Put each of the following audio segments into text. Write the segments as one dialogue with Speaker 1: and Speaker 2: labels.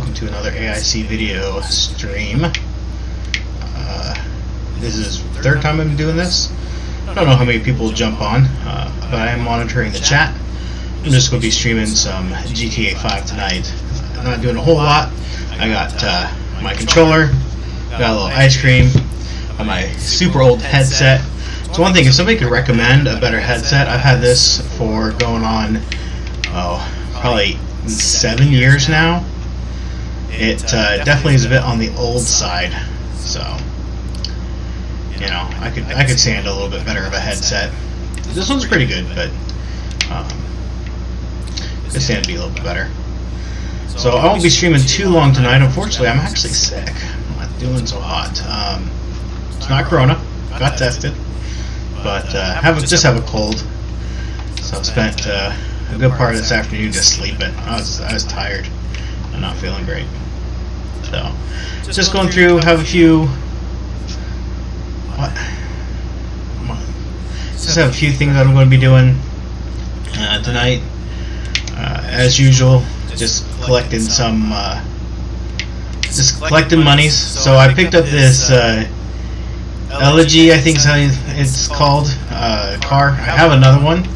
Speaker 1: welcome to another AIC video stream. This is the third time I've been doing this. I don't know how many people jump on, but I am monitoring the chat. I'm just going to be streaming some GTA-V tonight. I'm not doing a whole lot. I got my controller, got a little ice cream, got my super old headset. So one thing, if somebody could recommend a better headset, I've had this for going on, probably 7 years now. It definitely is a bit on the old side, so you know, I could stand a little bit better of a headset. This one's pretty good, but could stand to be a little bit better. So I won't be streaming too long tonight. Unfortunately, I'm actually sick. I'm not doing so hot. It's not Corona. Got tested, but just have a cold. So I've spent a good part of this afternoon just sleeping. I was tired and not feeling great. So just going through, have a few. Just have a few things that I'm going to be doing tonight. As usual, just collecting some, just collecting monies. So I picked up this Elegy, I think is how it's called, car. I have another one,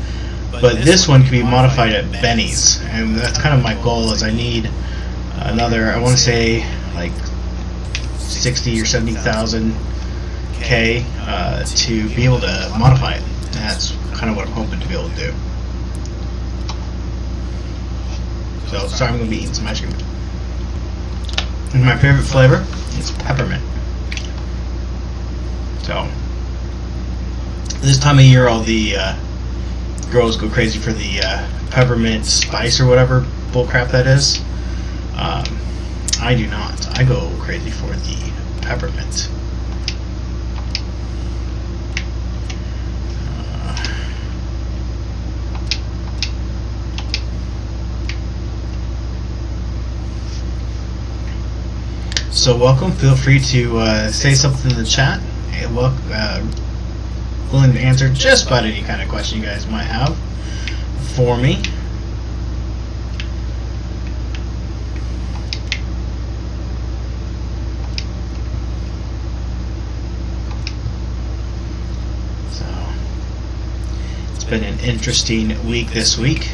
Speaker 1: but this one can be modified at Benny's, and that's kind of my goal. Is I need another, I want to say like 60 or 70,000 K to be able to modify it. And that's kind of what I'm hoping to be able to do. So sorry, I'm going to be eating some ice cream. And my favorite flavor is peppermint. So this time of year, all the girls go crazy for the peppermint spice or whatever bullcrap that is. I do not. I go crazy for the peppermint. So welcome. Feel free to say something in the chat. Willing to answer just about any kind of question you guys might have for me. So it's been an interesting week this week.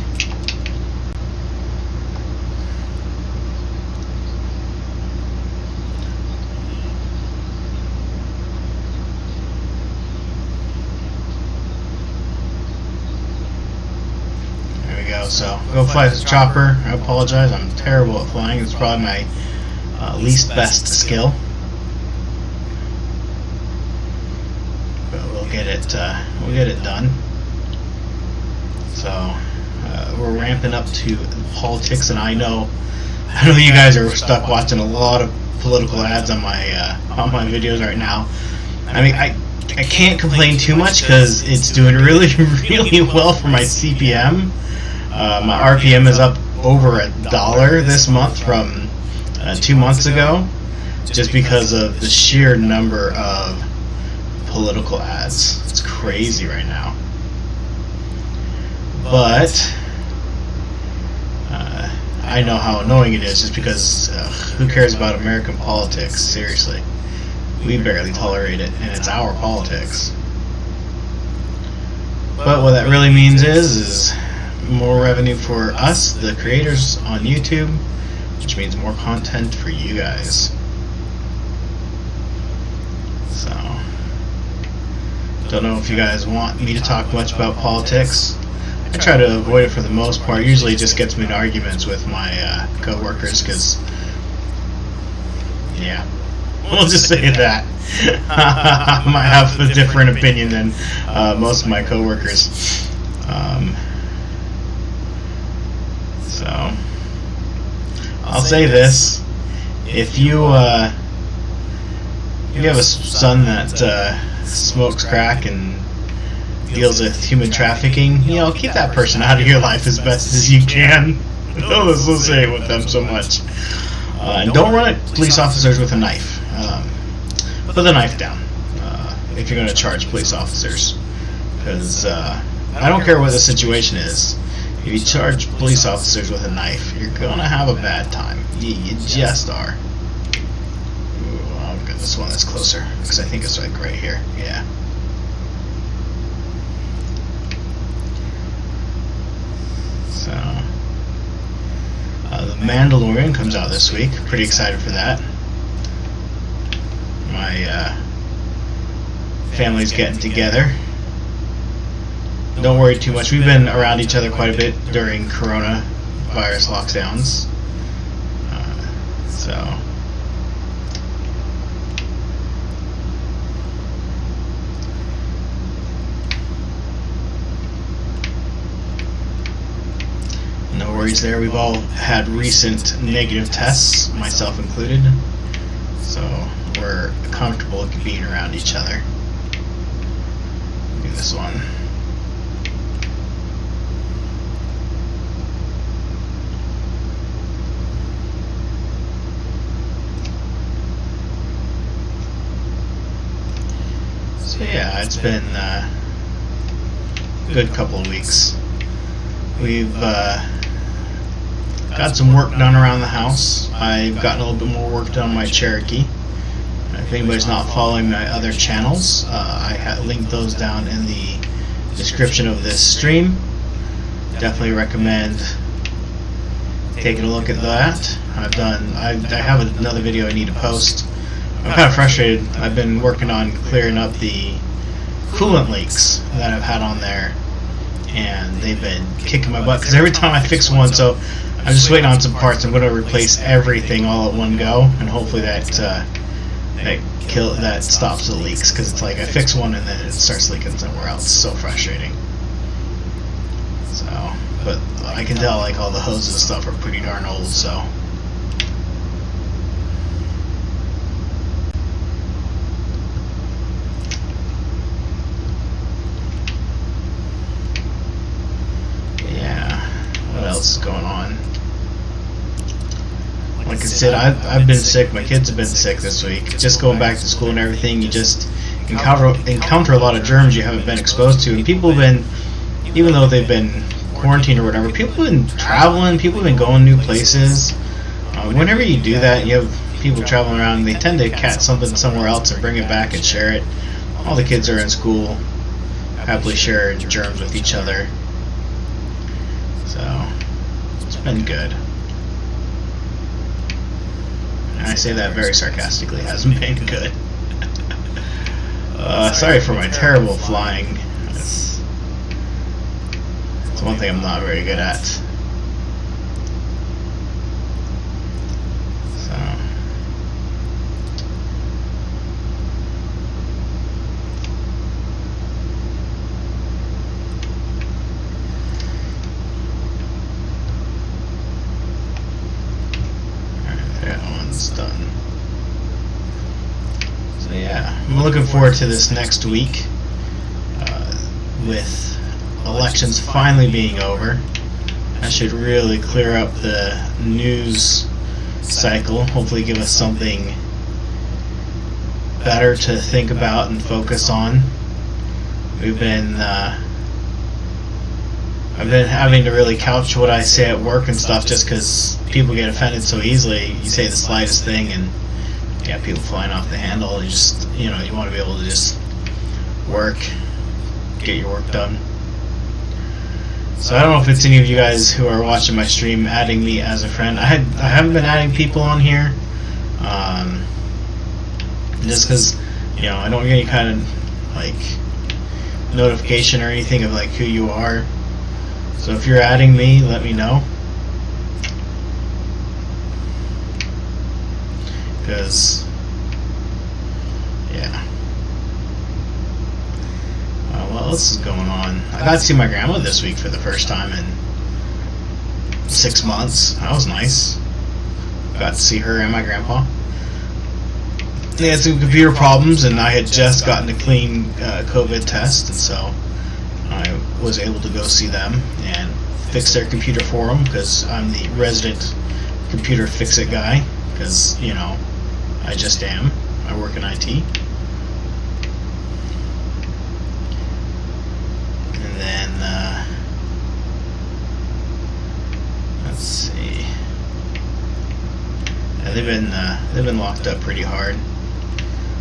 Speaker 1: So, go fly this chopper. I apologize, I'm terrible at flying. It's probably my least best skill. But we'll get it done. So, we're ramping up to politics, and I know you guys are stuck watching a lot of political ads on my videos right now. I mean, I can't complain too much because it's doing really, really well for my CPM. My RPM is up over $1 this month from 2 months ago, just because of the sheer number of political ads. It's crazy right now. But I know how annoying it is, just because who cares about American politics? Seriously, we barely tolerate it, and it's our politics. But what that really means is more revenue for us, the creators on YouTube, which means more content for you guys. So, don't know if you guys want me to talk much about politics. I try to avoid it for the most part. Usually it just gets me in arguments with my co-workers, because, yeah, we'll just say that. I might have a different opinion than most of my co-workers. So, I'll say this: if you have a son that smokes crack and deals with human trafficking, you know, keep that person out of your life as best as you can. Don't associate with them so much. And don't run at police officers with a knife. Put the knife down if you're going to charge police officers, because I don't care what the situation is. If you charge police officers with a knife, you're gonna have a bad time. You just are. Ooh, I'll get this one that's closer, because I think it's like right here. Yeah. So, The Mandalorian comes out this week. Pretty excited for that. My family's getting together. Don't worry too much. We've been around each other quite a bit during coronavirus lockdowns. No worries there. We've all had recent negative tests, myself included. So we're comfortable being around each other. Do this one. So yeah, it's been a good couple of weeks. We've got some work done around the house. I've gotten a little bit more work done on my Cherokee. If anybody's not following my other channels, I linked those down in the description of this stream. Definitely recommend taking a look at that. I have another video I need to post. I'm kind of frustrated. I've been working on clearing up the coolant leaks that I've had on there, and they've been kicking my butt because every time I fix one, so I'm just waiting on some parts. I'm going to replace everything all at one go, and hopefully that stops the leaks, because it's like I fix one and then it starts leaking somewhere else. It's so frustrating. So, but I can tell like all the hoses and stuff are pretty darn old, so. Yeah, what else is going on? Like I said, I've been sick. My kids have been sick this week. Just going back to school and everything, you just encounter a lot of germs you haven't been exposed to. And people have been, even though they've been quarantined or whatever, people have been traveling. People have been going new places. Whenever you do that, you have people traveling around, they tend to catch something somewhere else and bring it back and share it. All the kids are in school, happily sharing germs with each other. So, it's been good. And I say that very sarcastically, it hasn't been good. Sorry for my terrible flying. It's one thing I'm not very good at. So. Done. So yeah, I'm looking forward to this next week, with elections finally being over. That should really clear up the news cycle, hopefully give us something better to think about and focus on. I've been having to really couch what I say at work and stuff, just because people get offended so easily. You say the slightest thing and yeah, people flying off the handle. You just, you want to be able to just work, get your work done. So I don't know if it's any of you guys who are watching my stream adding me as a friend. I haven't been adding people on here, just because I don't get any kind of like notification or anything of like who you are. So if you're adding me, let me know. Because, yeah. What else is going on? I got to see my grandma this week for the first time in 6 months. That was nice. Got to see her and my grandpa. They had some computer problems, and I had just gotten a clean COVID test, and so I was able to go see them and fix their computer for them, because I'm the resident computer fix-it guy, because, I just am. I work in IT. And then, they've been locked up pretty hard.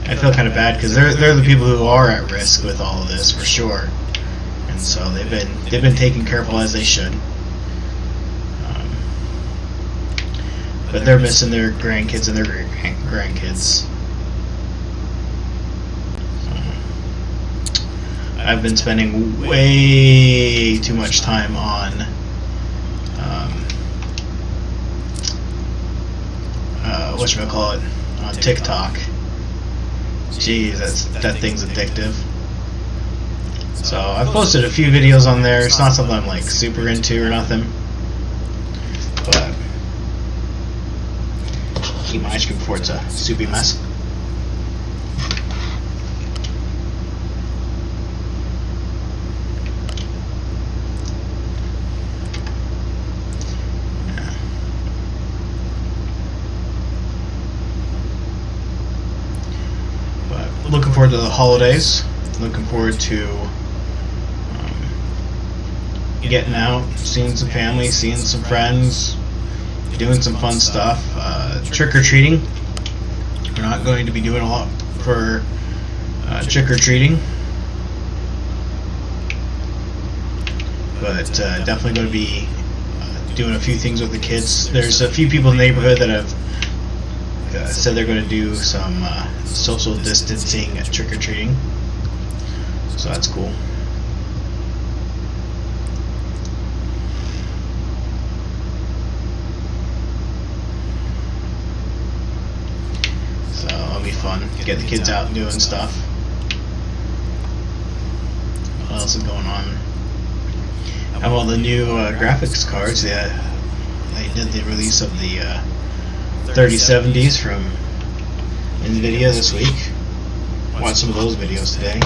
Speaker 1: I feel kind of bad because they're the people who are at risk with all of this for sure, and so they've been taken careful as they should. But they're missing their grandkids and their grandkids. I've been spending way too much time on whatchamacallit, on TikTok. Jeez, that thing's addictive. So I've posted a few videos on there. It's not something I'm like super into or nothing, but keep my ice cream before it's a soupy mess. Looking forward to the holidays. Looking forward to getting out, seeing some family, seeing some friends, doing some fun stuff. Trick-or-treating. We're not going to be doing a lot for trick-or-treating, but definitely going to be doing a few things with the kids. There's a few people in the neighborhood that have said they're going to do some social distancing trick-or-treating, so that's cool. So it'll be fun. Get the kids out and doing stuff. What else is going on? Have all the new graphics cards. They did the release of the 3070s from NVIDIA this week. Watched some of those videos today.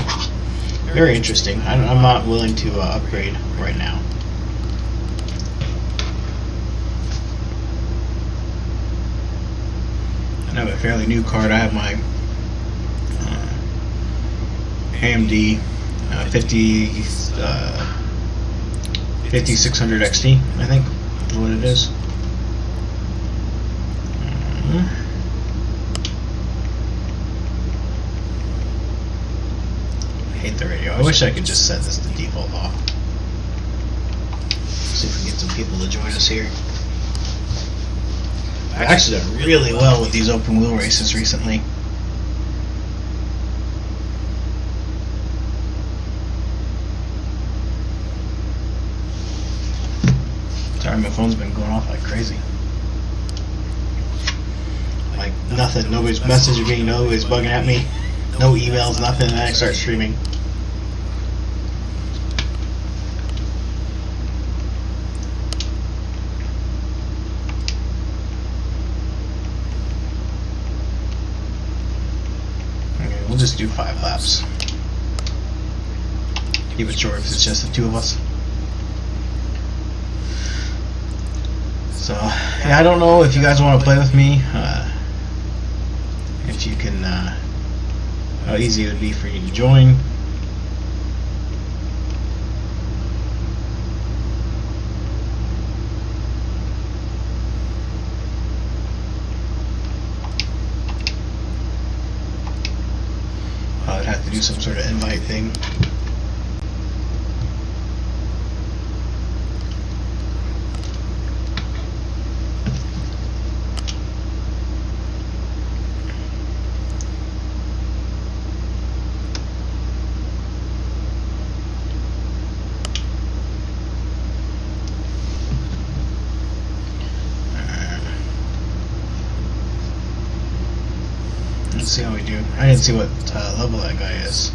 Speaker 1: Very interesting. I'm not willing to upgrade right now. I have a fairly new card. I have my AMD 5600 XT, I think is what it is. I hate the radio. I wish I could just set this to default off. See if we can get some people to join us here. I've actually done really well with these open wheel races recently. Sorry, my phone's been going off like crazy. Like nothing. Nobody's messaging me. Nobody's bugging at me. No emails. Nothing. And then I start streaming. Okay, we'll just do 5 laps. Keep it short if it's just the two of us. So, yeah, I don't know if you guys want to play with me. If you can, how easy it would be for you to join. I'd have to do some sort of invite thing. Let's see how we do. I didn't see what level that guy is.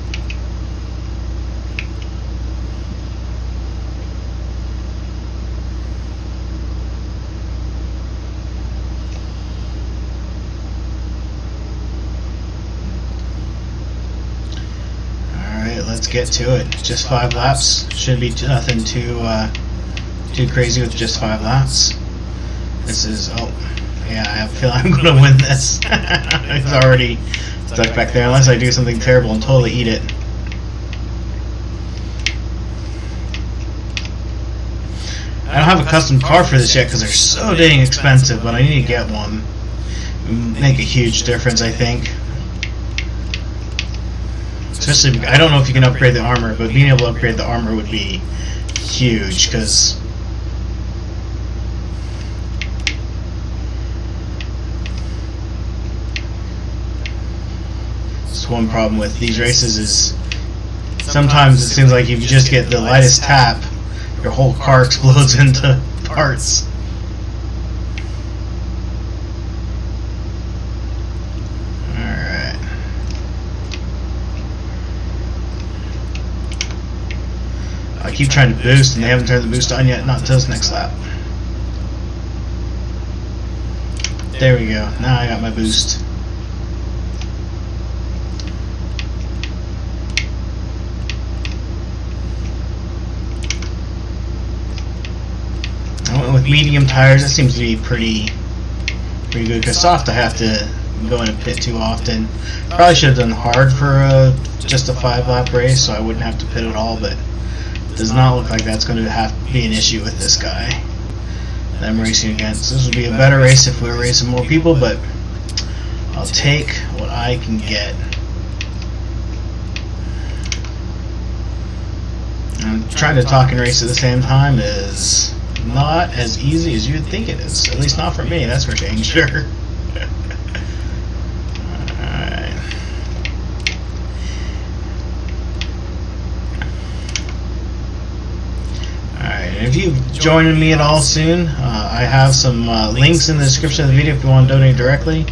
Speaker 1: Alright, let's get to it. Just 5 laps. Shouldn't be nothing too crazy with just 5 laps. This is, oh, yeah, I feel I'm gonna win this. It's already stuck back there, unless I do something terrible and totally eat it. I don't have a custom car for this yet because they're so dang expensive, but I need to get one. make a huge difference, I think. Especially, I don't know if you can upgrade the armor, but being able to upgrade the armor would be huge, because that's one problem with these races is sometimes it seems like if you just get the lightest tap, your whole car explodes into parts. Alright. I keep trying to boost and they haven't turned the boost on yet, not until this next lap. There we go, now I got my boost. With medium tires, that seems to be pretty good, because soft I have to go in a pit too often. Probably should have done hard for just a 5-lap race, so I wouldn't have to pit at all, but it does not look like that's going to have to be an issue with this guy that I'm racing against. This would be a better race if we were racing more people, but I'll take what I can get. And trying to talk and race at the same time is not as easy as you'd think it is. At least not for me, that's for dang sure. Alright. Alright, and if you've joined me at all soon, I have some links in the description of the video if you want to donate directly.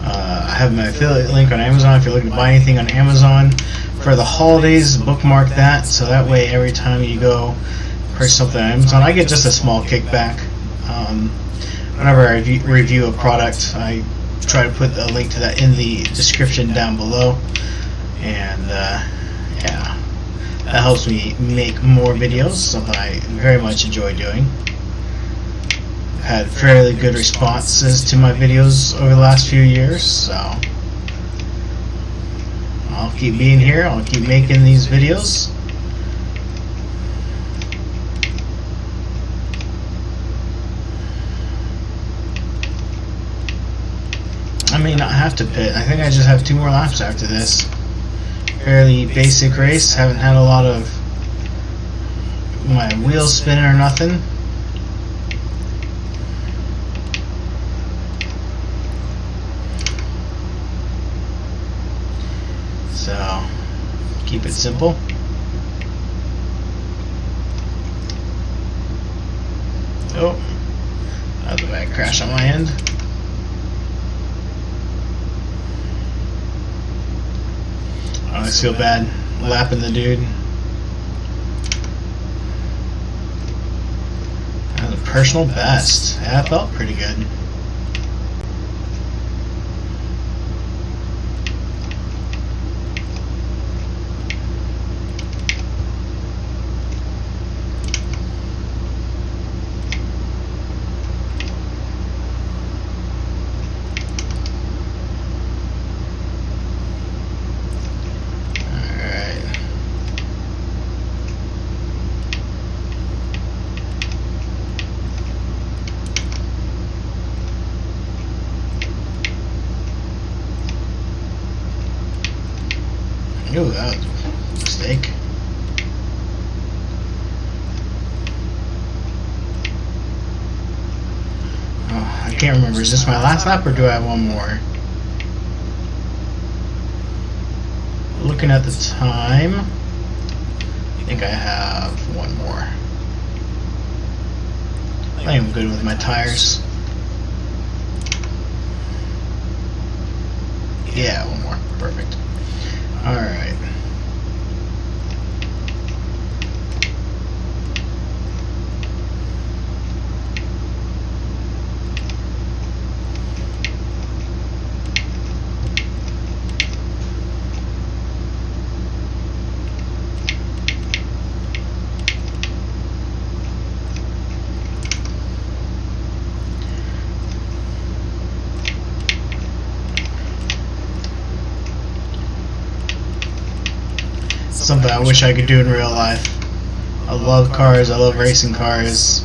Speaker 1: I have my affiliate link on Amazon if you're looking to buy anything on Amazon. For the holidays, bookmark that, so that way every time you go purchase something on Amazon, I get just a small kickback. Whenever I review a product, I try to put a link to that in the description down below, and yeah, that helps me make more videos, something I very much enjoy doing. I've had fairly good responses to my videos over the last few years, so I'll keep being here, I'll keep making these videos. I may not have to pit. I think I just have 2 more laps after this. Fairly basic race. Haven't had a lot of my wheels spinning or nothing. So, keep it simple. Oh, that was a bad crash on my end. I always feel bad lapping the dude. That was a personal best. Yeah, that felt pretty good. Ooh, that was a mistake. Oh, I can't remember. Is this my last lap or do I have one more? Looking at the time, I think I have one more. I think I'm good with my tires. Yeah, one more. Perfect. Alright. Something I wish I could do in real life. I love cars, I love racing cars,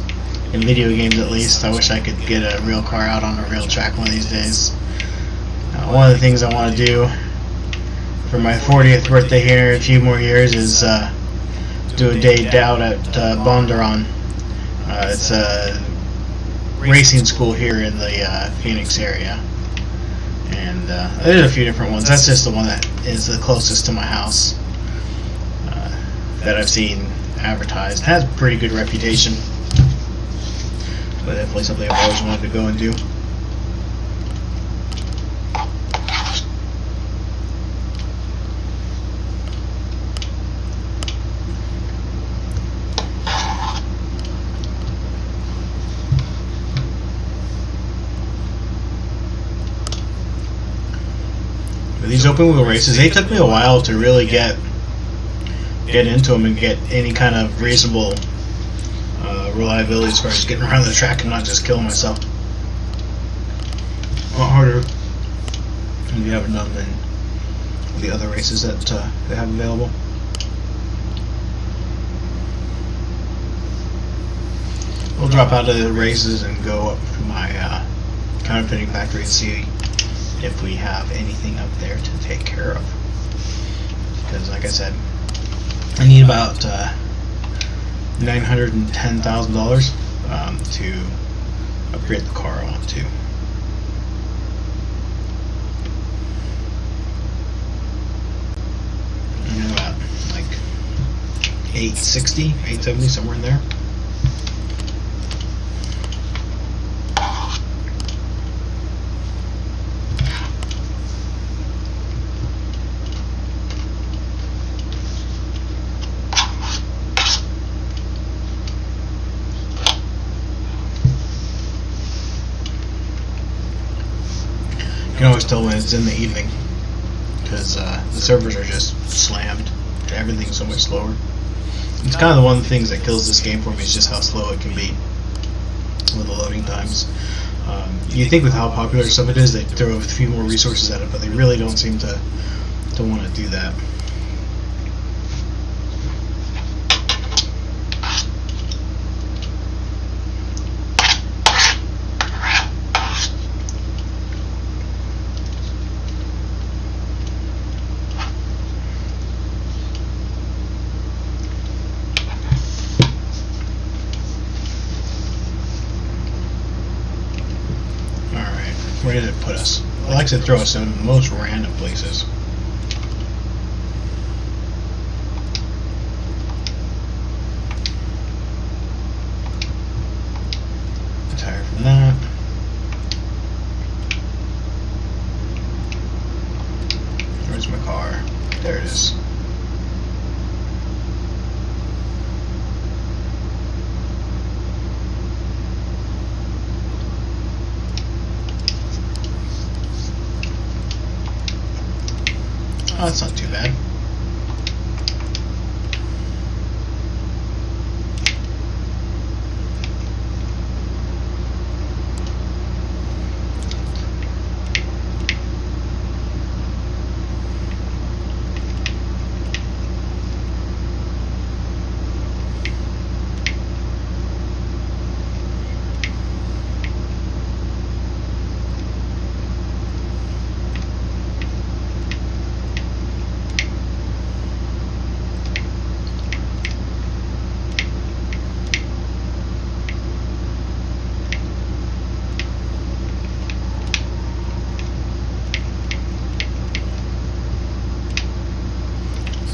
Speaker 1: in video games at least. I wish I could get a real car out on a real track one of these days. One of the things I want to do for my 40th birthday here in a few more years is do a day out at Bondurant. It's a racing school here in the Phoenix area, and there's a few different ones. That's just the one that is the closest to my house that I've seen advertised. It has a pretty good reputation, but definitely something I've always wanted to go and do. These open wheel races, they took me a while to really get into them and get any kind of reasonable reliability as far as getting around the track and not just killing myself. A lot harder if you haven't done than the other races that they have available. We'll drop out of the races and go up to my counterfeiting factory and see if we have anything up there to take care of. Because, like I said, I need about $910,000 to upgrade the car I want to. And about like 860, 870, somewhere in there. You can always tell when it's in the evening because the servers are just slammed. Everything's so much slower. It's kind of one of the things that kills this game for me is just how slow it can be with the loading times. You think with how popular some it is, they throw a few more resources at it, but they really don't seem to want to do that. Where did it put us? It likes to throw us in the most random places. Tire from that. Where's my car? There it is. Oh, that's not too bad.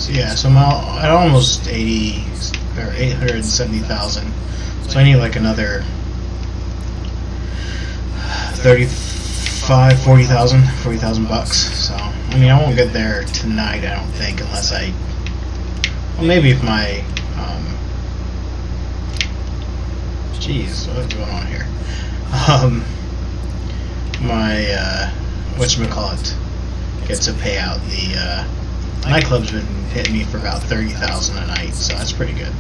Speaker 1: Yeah, so I'm at almost 80 or 870,000. So I need like another 40,000 bucks. So I mean, I won't get there tonight, I don't think, unless I. Well, maybe if my. Jeez, what's going on here? My whatchamacallit gets to pay out the. Nightclub's been hitting me for about 30,000 a night, so that's pretty good.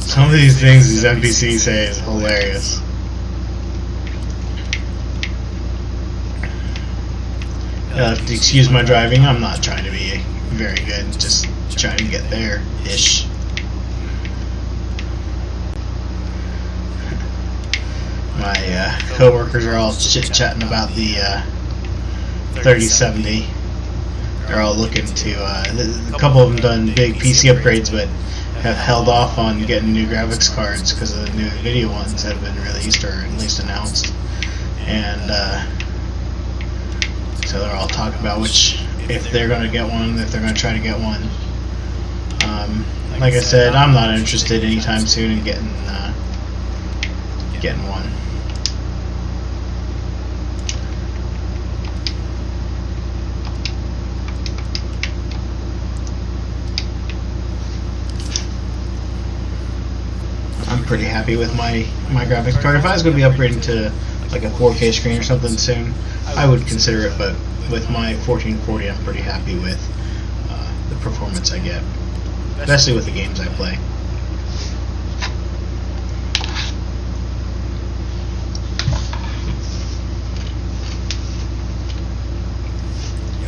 Speaker 1: Some of these things these NPCs say is hilarious. Excuse my driving, I'm not trying to be very good, just trying to get there-ish. My co-workers are all chit-chatting about the 3070. They're all looking to, a couple of them done big PC upgrades, but have held off on getting new graphics cards because of the new NVIDIA ones that have been released, or at least announced. And so they're all talking about if they're going to get one, if they're going to try to get one. Like I said, I'm not interested anytime soon in getting one. I'm pretty happy with my graphics card. If I was going to be upgrading to like a 4K screen or something soon, I would consider it, but with my 1440 I'm pretty happy with the performance I get, especially with the games I play.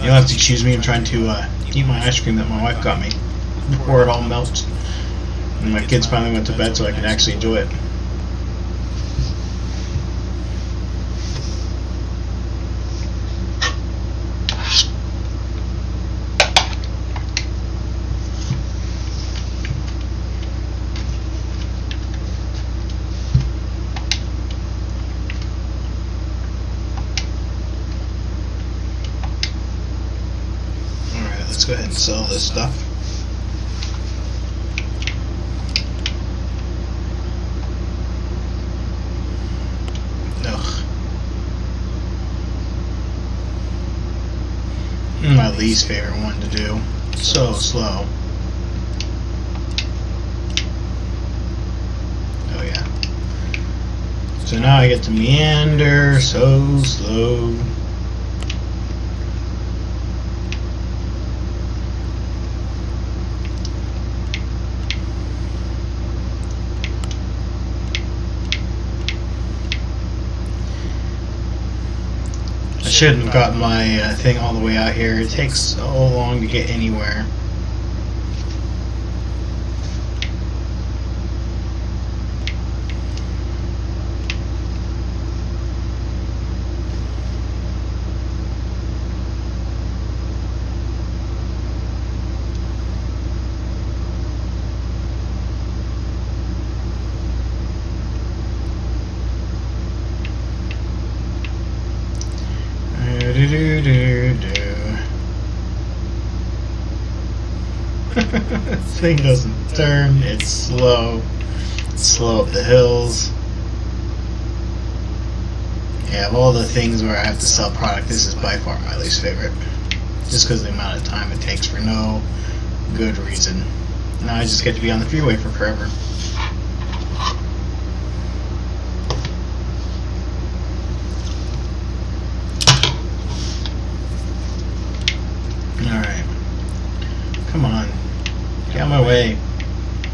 Speaker 1: You'll have to excuse me, I'm trying to eat my ice cream that my wife got me before it all melts. And my kids finally went to bed so I could actually enjoy it. Alright, let's go ahead and sell this stuff. My least favorite one to do. So slow. Oh yeah. So now I get to meander so slow. I shouldn't have gotten my thing all the way out here. It takes so long to get anywhere. This thing doesn't turn, it's slow. It's slow up the hills. Yeah, of all the things where I have to sell product, this is by far my least favorite. Just because of the amount of time it takes for no good reason. Now I just get to be on the freeway for forever. Alright. Come on. Get out of my way.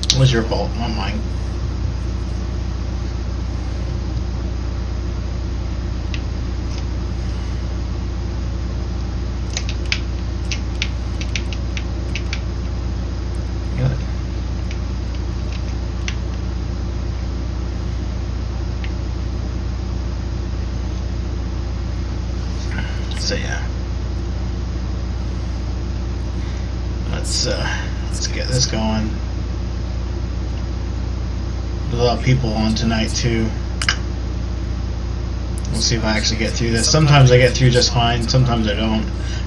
Speaker 1: It was your fault, not mine. Good. So yeah. Let's get this going. There's a lot of people on tonight too. We'll see if I actually get through this. Sometimes I get through just fine, sometimes I don't.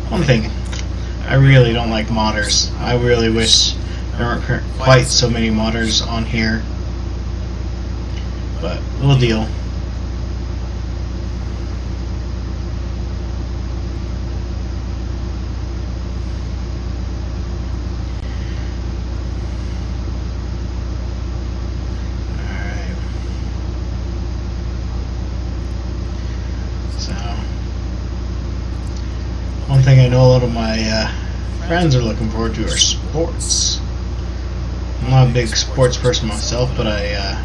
Speaker 1: One thing, I really don't like modders. I really wish there weren't quite so many modders on here. But we'll deal. One thing I know a lot of my friends are looking forward to are sports. I'm not a big sports person myself, but I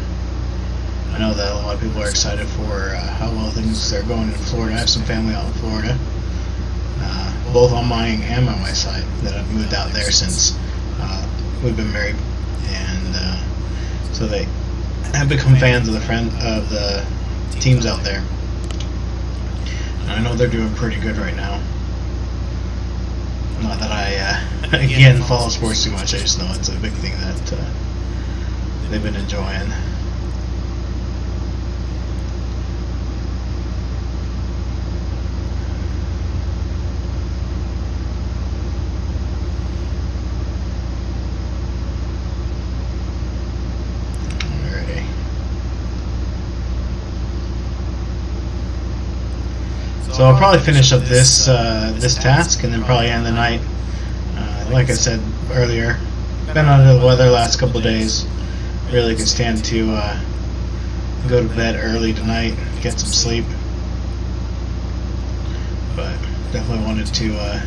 Speaker 1: know that a lot of people are excited for how well things are going in Florida. I have some family out in Florida, both on my and my wife's side, that have moved out there since we've been married, and so they have become fans of the teams out there. And I know they're doing pretty good right now. Not that I, again, follow sports too much. I just know it's a big thing that they've been enjoying. So I'll probably finish up this this task and then probably end the night. Like I said earlier, been under the weather last couple of days. Really could stand to go to bed early tonight, get some sleep. But definitely wanted to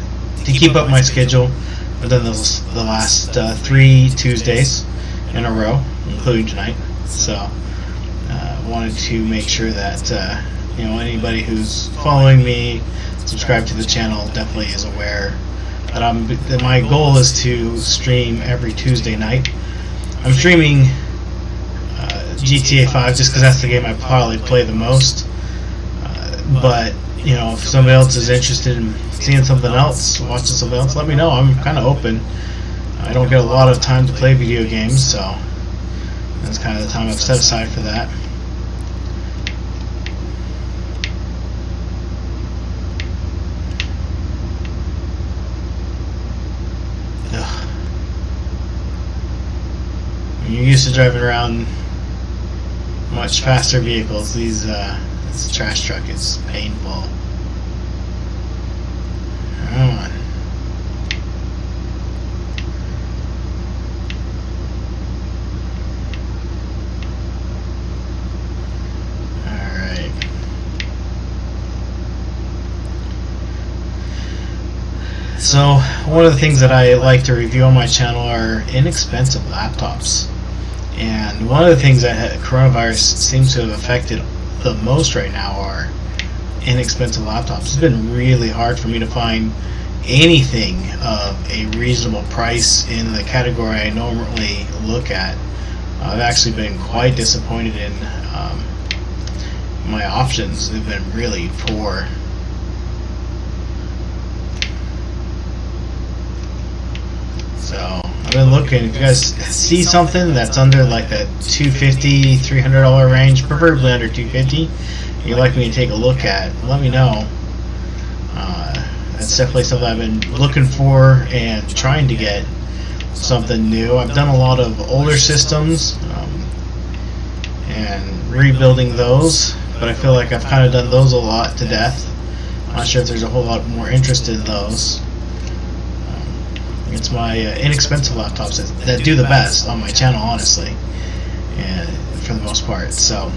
Speaker 1: keep up my schedule. I've done those the last 3 Tuesdays in a row, including tonight. So wanted to make sure that you know, anybody who's following me, subscribe to the channel, definitely is aware that my goal is to stream every Tuesday night. I'm streaming GTA-V just because that's the game I probably play the most. But you know, if somebody else is interested in seeing something else, watching something else, let me know. I'm kind of open. I don't get a lot of time to play video games, so that's kind of the time I've set aside for that. You're used to driving around much faster vehicles. This trash truck is painful. Come on. Alright. So, one of the things that I like to review on my channel are inexpensive laptops. And one of the things that coronavirus seems to have affected the most right now are inexpensive laptops. It's been really hard for me to find anything of a reasonable price in the category I normally look at. I've actually been quite disappointed in my options. They've been really poor. So I've been looking. If you guys see something that's under like that $250, $300 range, preferably under $250, you'd like me to take a look at, let me know. That's definitely something I've been looking for and trying to get something new. I've done a lot of older systems and rebuilding those, but I feel like I've kind of done those a lot to death. I'm not sure if there's a whole lot more interest in those. It's my inexpensive laptops that do the best on my channel, honestly, and for the most part. So,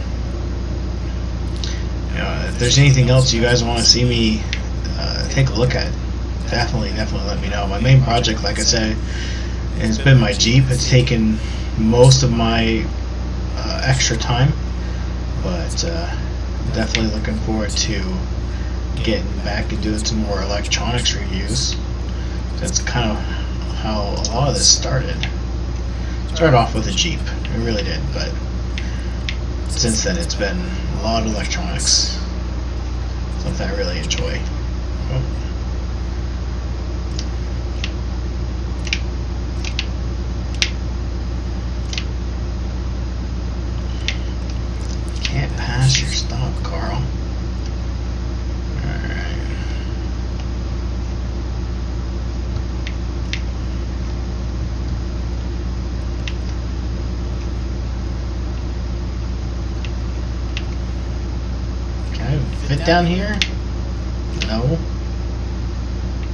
Speaker 1: you know, if there's anything else you guys want to see me take a look at, definitely let me know. My main project, like I said, has been my Jeep. It's taken most of my extra time, but definitely looking forward to getting back and doing some more electronics reviews. That's kind of how a lot of this started. Started off with a Jeep, it really did, but since then it's been a lot of electronics, something I really enjoy. Oh. Can't pass your stop, Carl. Fit down here? No.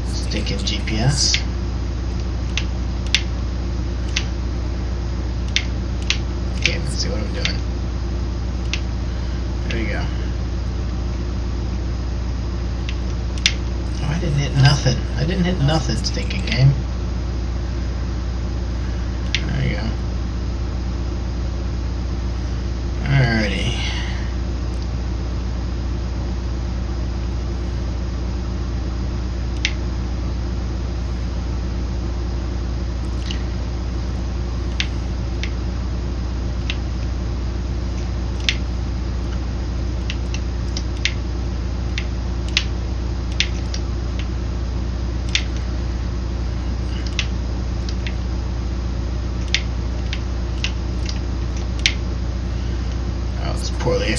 Speaker 1: Stinking GPS. Okay, let's see what I'm doing. There we go. Oh, I didn't hit nothing. I didn't hit nothing, stinking game. There you go. Alrighty.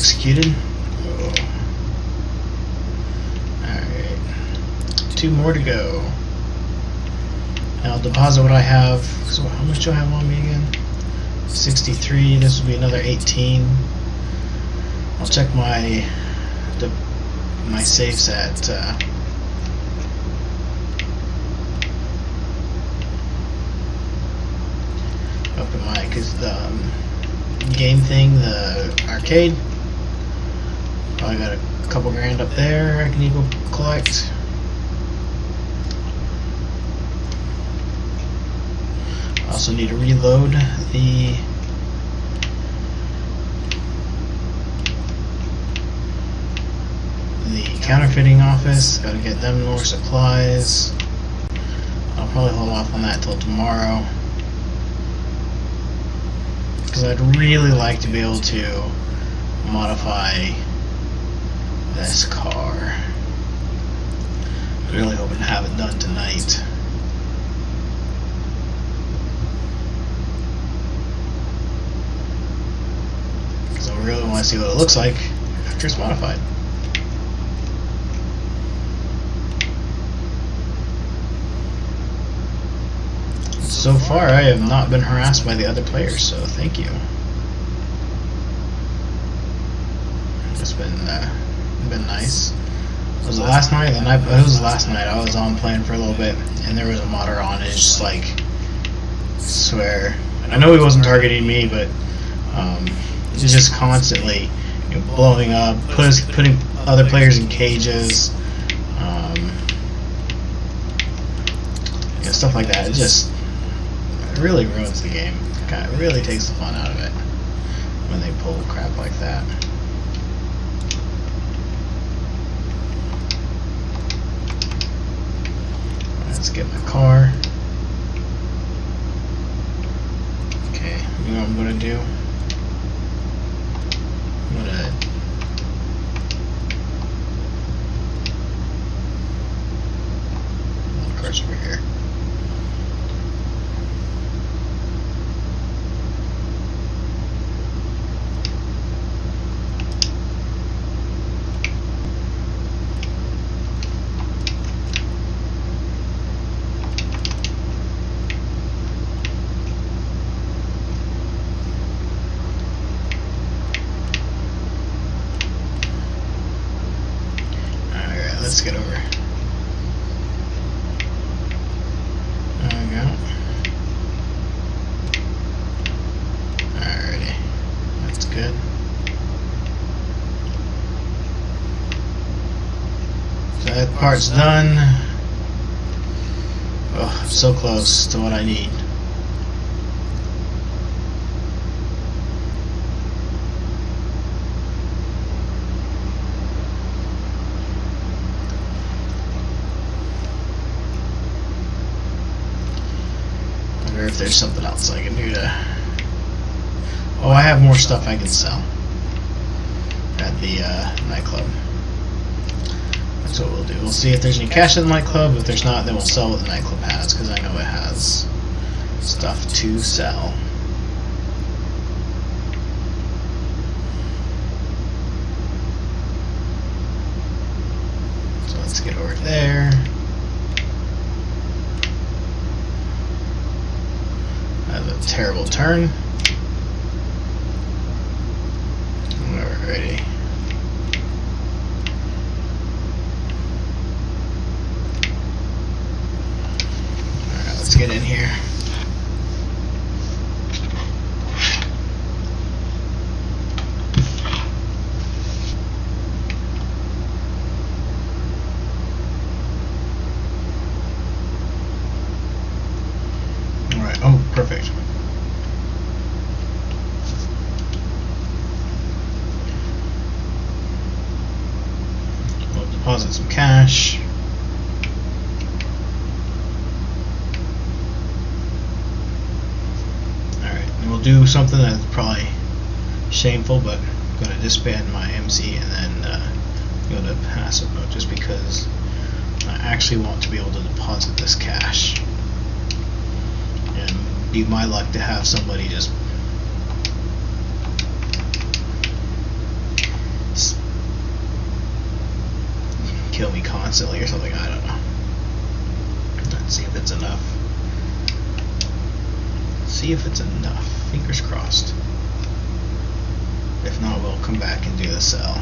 Speaker 1: executed. Oh. Alright. 2 more to go. Now I'll deposit what I have. So how much do I have on me again? 63. This will be another 18. I'll check my safes at up in my game thing, the arcade. Probably got a couple grand up there I can go collect. Also need to reload the counterfeiting office. Got to get them more supplies. I'll probably hold off on that till tomorrow, because I'd really like to be able to modify this car. I'm really hoping to have it done tonight. Because I really want to see what it looks like after it's modified. So far, I have not been harassed by the other players, so thank you. It's been nice. It was the last night. It was last night. I was on playing for a little bit, and there was a modder on. And it's just like, I swear. I know he wasn't targeting me, but it's just constantly, you know, blowing up, putting other players in cages, you know, stuff like that. It really ruins the game. It really takes the fun out of it when they pull crap like that. Let's get my car. Okay, you know what I'm gonna do? I'm gonna the car's over here. Let's get over. There we go. Alrighty. That's good. So that part's done. Oh, I'm so close to what I need. If there's something else I can do to... Oh, I have more stuff I can sell at the nightclub. That's what we'll do. We'll see if there's any cash in the nightclub. If there's not, then we'll sell what the nightclub has, because I know it has stuff to sell. So let's get over there. Terrible turn. Alrighty. Alright, let's get in here. Alright, oh, perfect. Deposit some cash. Alright, and we'll do something that's probably shameful, but I'm going to disband my MC and then go to passive mode, just because I actually want to be able to deposit this cash. And be my luck to have somebody just kill me constantly or something. I don't know. Let's see if it's enough. See if it's enough. Fingers crossed. If not, we'll come back and do the cell.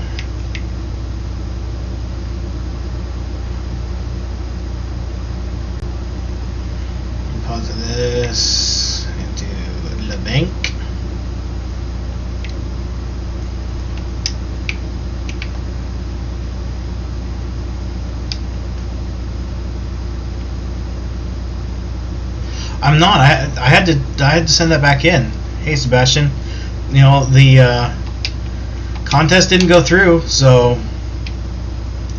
Speaker 1: Deposit this into the bank. I'm not. I had to send that back in. Hey, Sebastian. You know, the contest didn't go through, so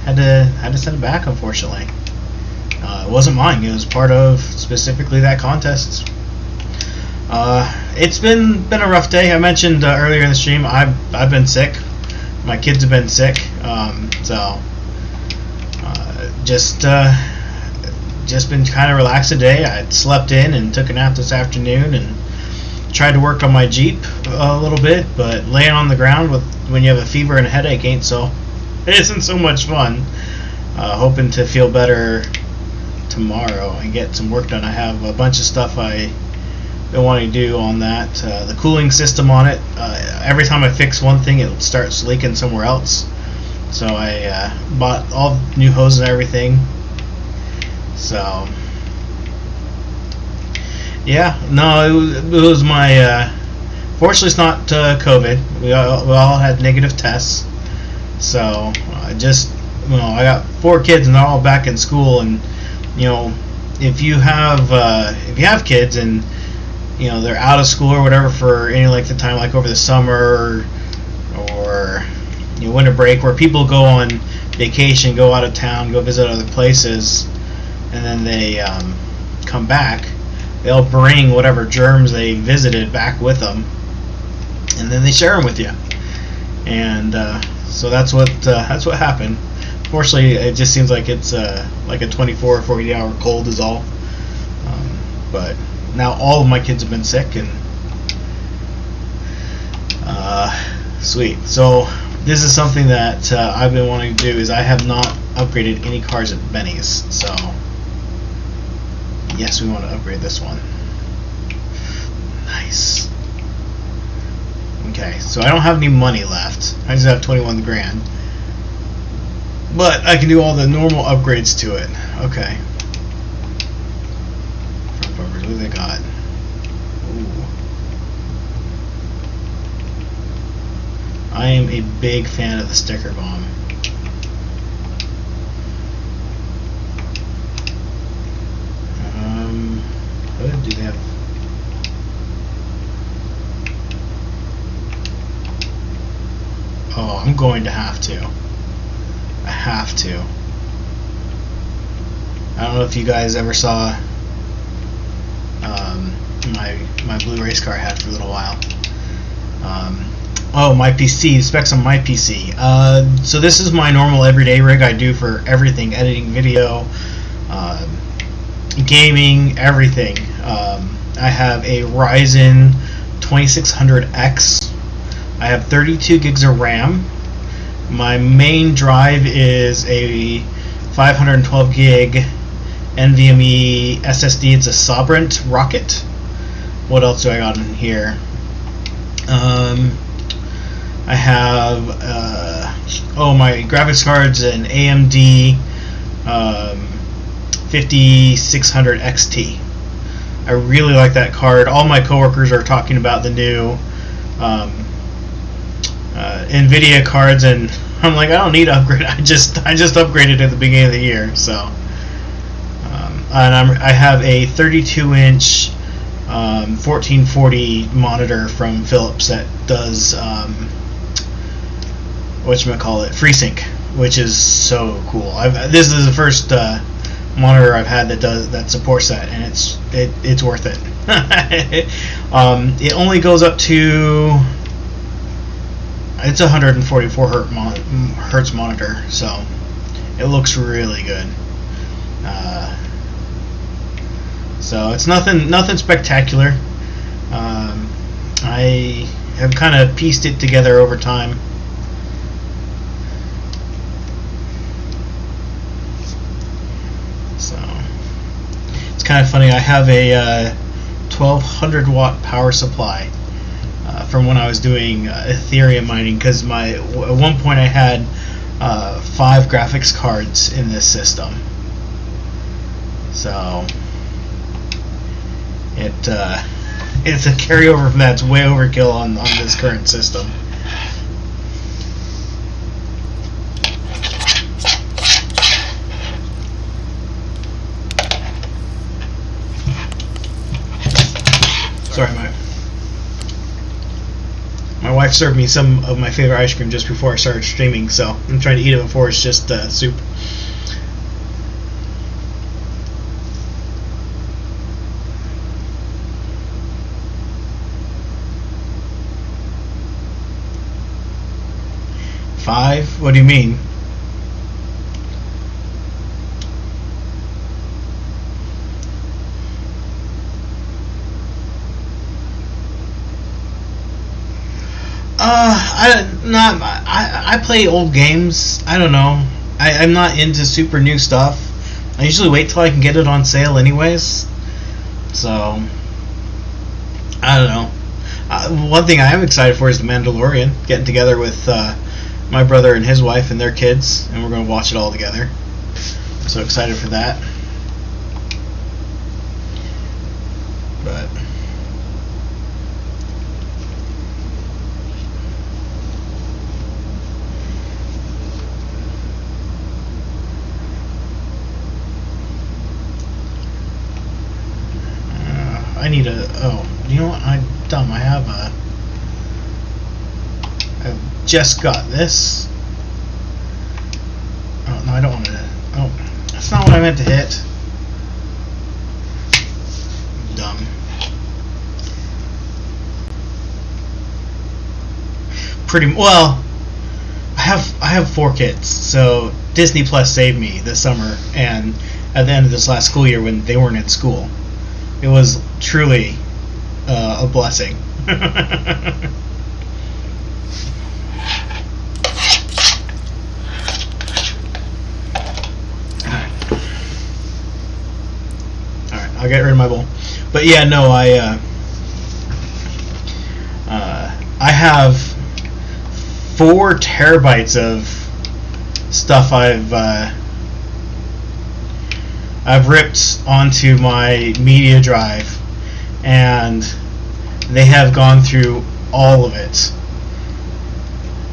Speaker 1: had to send it back, unfortunately. It wasn't mine. It was part of specifically that contest. It's been a rough day. I mentioned earlier in the stream I've been sick. My kids have been sick, so just been kind of relaxed today. I slept in and took a nap this afternoon and tried to work on my Jeep a little bit, but laying on the ground when you have a fever and a headache it isn't so much fun. Hoping to feel better tomorrow and get some work done. I have a bunch of stuff I've been wanting to do on that. The cooling system on it, every time I fix one thing it starts leaking somewhere else. So I bought all new hoses and everything. So yeah, no, it was my fortunately it's not COVID. We all had negative tests. So I got 4 kids and they're all back in school, and you know, if you have kids and you know they're out of school or whatever for any length of time, like over the summer or you know, winter break, where people go on vacation, go out of town, go visit other places, and then they come back, they'll bring whatever germs they visited back with them, and then they share them with you. And so that's what happened. Fortunately, it just seems like it's like a 24 or 40 hour cold is all. But now all of my kids have been sick, and sweet. So this is something that I've been wanting to do. Is I have not upgraded any cars at Benny's. So yes, we want to upgrade this one. Nice. Okay, so I don't have any money left. I just have 21 grand. But I can do all the normal upgrades to it. Okay. Front bumpers, what do they got? Ooh. I am a big fan of the sticker bomb. What do they have? Oh, I'm going to have to. I have to. I don't know if you guys ever saw my blue race car I had for a little while. Oh, my PC, the specs on my PC. So this is my normal everyday rig I do for everything, editing video, gaming, everything. I have a Ryzen 2600X. I have 32 gigs of RAM. My main drive is a 512 gig NVMe SSD. It's a Sobrent Rocket. What else do I got in here? I have my graphics card's an AMD 5600 XT. I really like that card. All my coworkers are talking about the new NVIDIA cards, and I'm like, I don't need to upgrade. I just upgraded at the beginning of the year. So, and I have a 32-inch 1440 monitor from Philips that does whatchamacallit, FreeSync, which is so cool. This is the first monitor I've had that supports that, and it's worth it. It only goes up to, it's a 144 hertz monitor, so it looks really good. So it's nothing spectacular. I have kind of pieced it together over time. kind of funny. I have a 1200 watt power supply from when I was doing Ethereum mining, because at one point I had 5 graphics cards in this system. So it's a carryover from that. It's way overkill on this current system. Sorry, my wife served me some of my favorite ice cream just before I started streaming, so I'm trying to eat it before it's just soup. Five? What do you mean? I play old games. I don't know. I'm not into super new stuff. I usually wait till I can get it on sale anyways. So, I don't know. One thing I am excited for is The Mandalorian. Getting together with my brother and his wife and their kids, and we're going to watch it all together. So excited for that. But I need a. Oh, you know what? I'm dumb. I just got this. Oh no, I don't want to. Oh, that's not what I meant to hit. Dumb. Pretty well. I have 4 kids, so Disney Plus saved me this summer, and at the end of this last school year when they weren't in school. It was truly a blessing. Alright, I'll get rid of my bowl. But yeah, no, I have 4 terabytes of stuff I've ripped onto my media drive, and they have gone through all of it.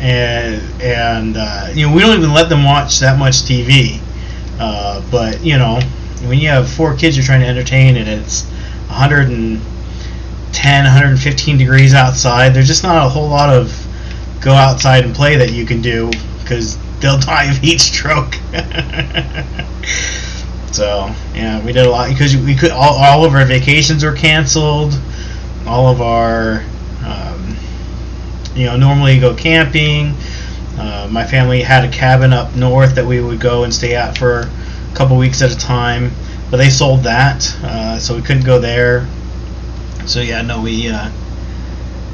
Speaker 1: And you know, we don't even let them watch that much TV. But you know, when you have 4 kids you're trying to entertain, and it's 110, 115 degrees outside, there's just not a whole lot of go outside and play that you can do, because they'll die of heat stroke. So yeah, we did a lot because we could. All of our vacations were canceled. All of our, you know, normally you go camping. My family had a cabin up north that we would go and stay at for a couple weeks at a time, but they sold that, so we couldn't go there. So yeah, no, we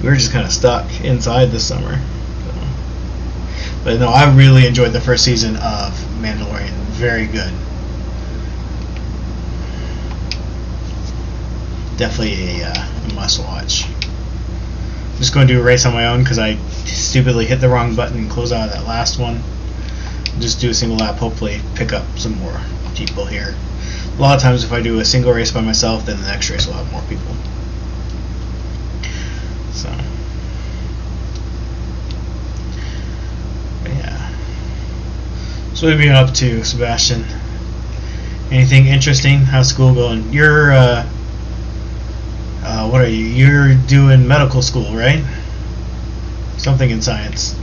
Speaker 1: were just kind of stuck inside this summer. So. But no, I really enjoyed the first season of Mandalorian. Very good. Definitely a must watch. I'm just going to do a race on my own because I stupidly hit the wrong button and close out of that last one. Just do a single lap, hopefully pick up some more people here. A lot of times if I do a single race by myself, then the next race will have more people. So, but yeah. So what have you been up to, Sebastian? Anything interesting? How's school going? You're what are you? You're doing medical school, right? Something in science.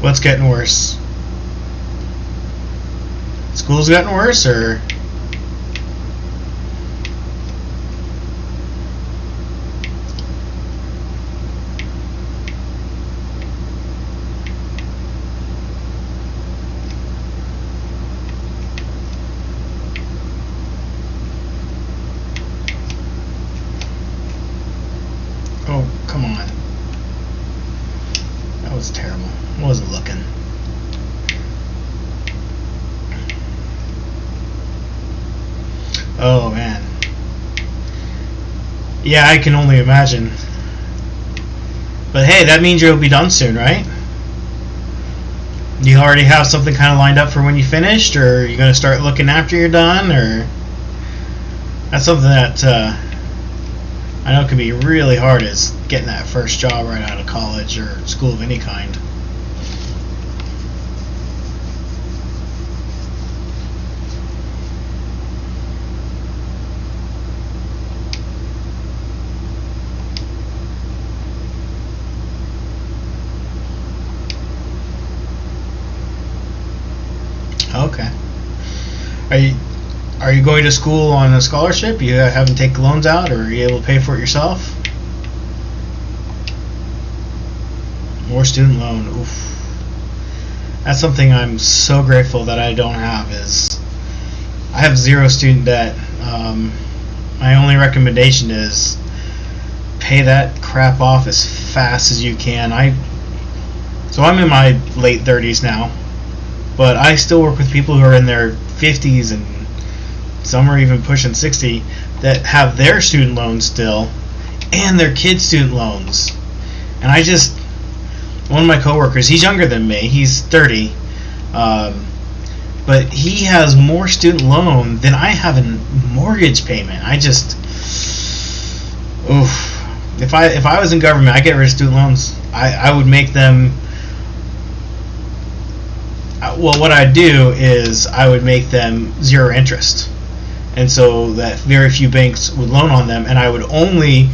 Speaker 1: What's getting worse? School's gotten worse, or? Wasn't looking. Oh man. Yeah, I can only imagine. But hey, that means you'll be done soon, right? Do you already have something kind of lined up for when you finished, or are you going to start looking after you're done, or? That's something that I know can be really hard, is getting that first job right out of college or school of any kind. Okay. Are you going to school on a scholarship? You haven't taken loans out, or are you able to pay for it yourself? More student loan. Oof. That's something I'm so grateful that I don't have. Is I have zero student debt. My only recommendation is pay that crap off as fast as you can. So I'm in my late 30s now, but I still work with people who are in their 50s, and some are even pushing 60, that have their student loans still and their kids' student loans. And one of my coworkers, he's younger than me, he's 30, but he has more student loan than I have in mortgage payment. If I was in government, I'd get rid of student loans. I would make them. Well, what I'd do is I would make them zero interest, and so that very few banks would loan on them, and I would only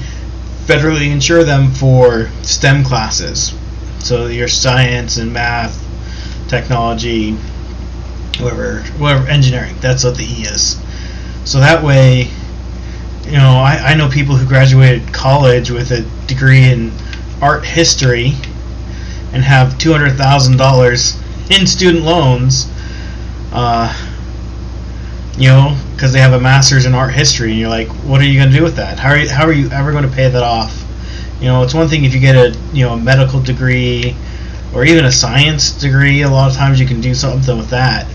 Speaker 1: federally insure them for STEM classes. So your science and math, technology, whatever, engineering. That's what the E is. So that way, I know people who graduated college with a degree in art history and have $200,000 in student loans, because they have a master's in art history, and you're like, what are you going to do with that? How are you ever going to pay that off? It's one thing if you get a medical degree or even a science degree. A lot of times you can do something with that.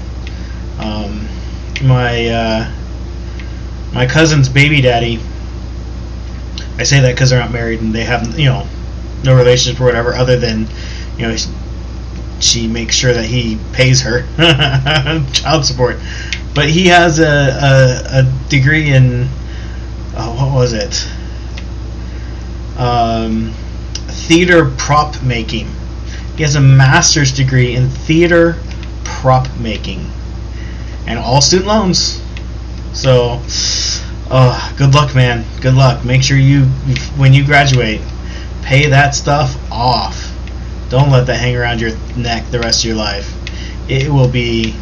Speaker 1: My cousin's baby daddy, I say that because they're not married and they have no relationship or whatever, other than she makes sure that he pays her child support. But he has a degree in what was it? Theater prop making. He has a master's degree in theater prop making, and all student loans. So, good luck, man. Good luck. Make sure when you graduate, pay that stuff off. Don't let that hang around your neck the rest of your life. It will be.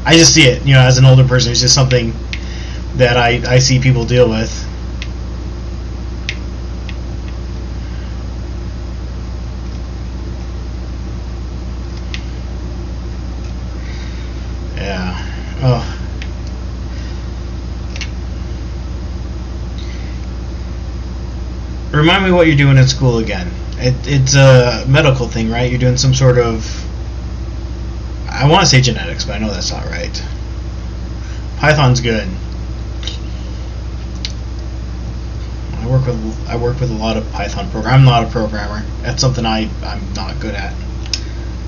Speaker 1: I just see it, as an older person. It's just something that I see people deal with. Yeah. Oh. Remind me what you're doing in school again. It's a medical thing, right? You're doing some sort of, I want to say genetics, but I know that's not right. Python's good. I work with a lot of Python programs. I'm not a programmer. That's something I'm not good at.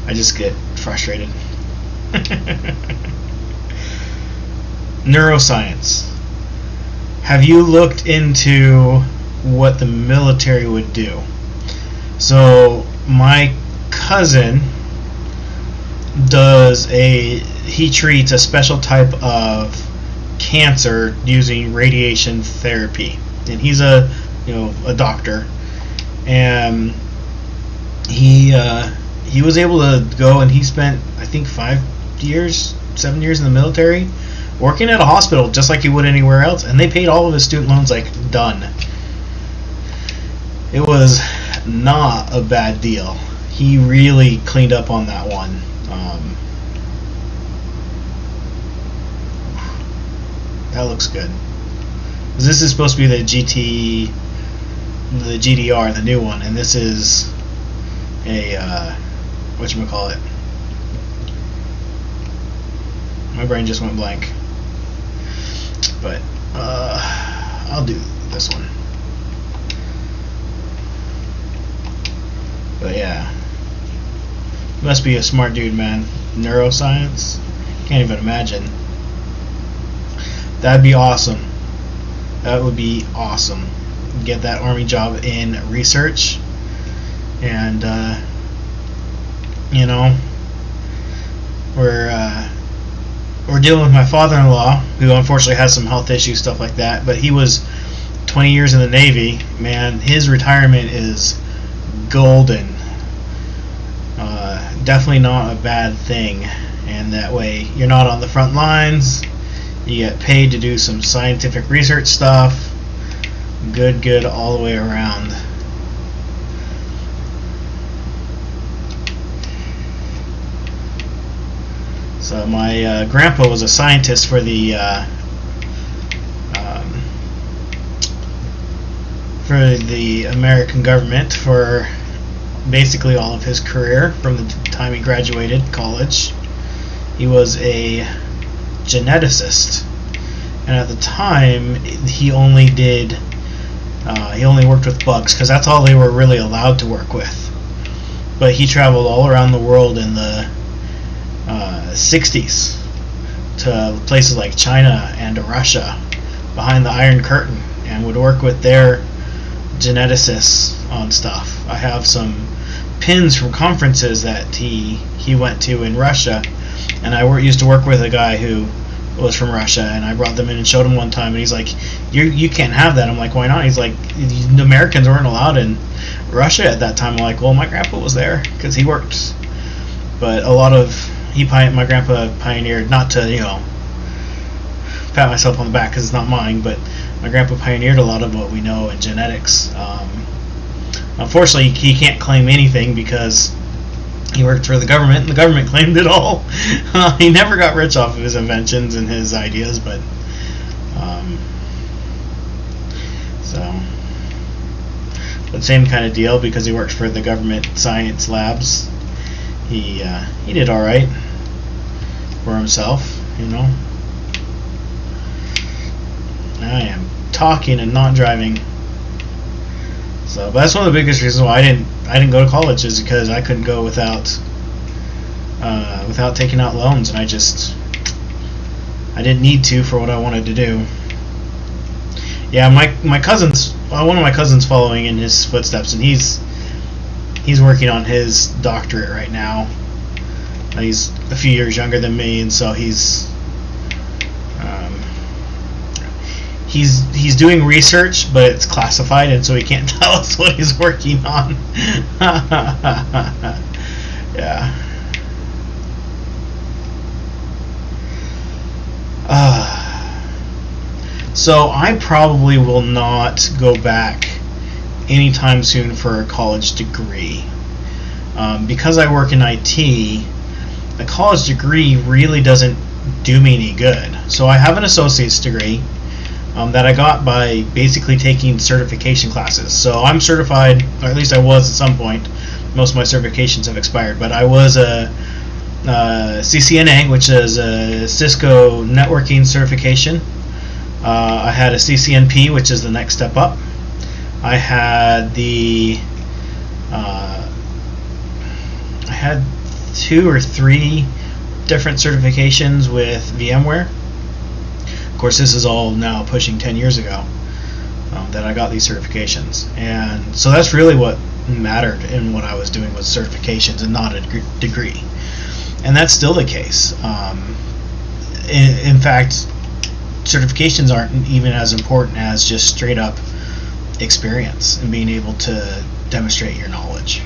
Speaker 1: I just get frustrated. Neuroscience. Have you looked into what the military would do? So my cousin he treats a special type of cancer using radiation therapy, and he's a doctor, and he was able to go, and he spent, I think, 7 years in the military working at a hospital just like he would anywhere else, and they paid all of his student loans done. It was not a bad deal. He really cleaned up on that one. That looks good. This is supposed to be the GDR, the new one, and this is a whatchamacallit. My brain just went blank. But I'll do this one. But yeah, must be a smart dude, man. Neuroscience, can't even imagine. That'd be awesome. That would be awesome. Get that Army job in research, and you know, we're dealing with my father-in-law, who unfortunately has some health issues, stuff like that. But he was 20 years in the Navy. Man, his retirement is golden. Definitely not a bad thing, and that way you're not on the front lines. You get paid to do some scientific research stuff. Good all the way around. So my grandpa was a scientist for the American government for basically all of his career from the time he graduated college. He was a geneticist, and at the time he only worked with bugs because that's all they were really allowed to work with. But he traveled all around the world in the 60s to places like China and Russia behind the Iron Curtain, and would work with their geneticists on stuff. I have some pins from conferences that he went to in Russia, and I used to work with a guy who was from Russia, and I brought them in and showed him one time, and he's like, you can't have that. I'm like, why not? He's like, the Americans weren't allowed in Russia at that time. I'm like, well, my grandpa was there because he worked. But my grandpa pioneered, not to, pat myself on the back because it's not mine, but my grandpa pioneered a lot of what we know in genetics. Unfortunately, he can't claim anything because he worked for the government, and the government claimed it all. He never got rich off of his inventions and his ideas, but same kind of deal, because he worked for the government science labs. He did all right for himself, I am talking and not driving. So, but that's one of the biggest reasons why I didn't go to college, is because I couldn't go without taking out loans, and I didn't need to for what I wanted to do. Yeah, my cousin's one of my cousins following in his footsteps, and he's working on his doctorate right now. He's a few years younger than me, and so he's doing research, but it's classified, and so he can't tell us what he's working on. Yeah. So I probably will not go back anytime soon for a college degree. Because I work in IT, a college degree really doesn't do me any good. So I have an associate's degree that I got by basically taking certification classes. So I'm certified, or at least I was at some point. Most of my certifications have expired, but I was a CCNA, which is a Cisco networking certification. I had a CCNP, which is the next step up. I had I had 2 or 3 different certifications with VMware. Of course, this is all now pushing 10 years ago that I got these certifications, and so that's really what mattered in what I was doing, was certifications and not a degree, and that's still the case. In fact, certifications aren't even as important as just straight up experience and being able to demonstrate your knowledge.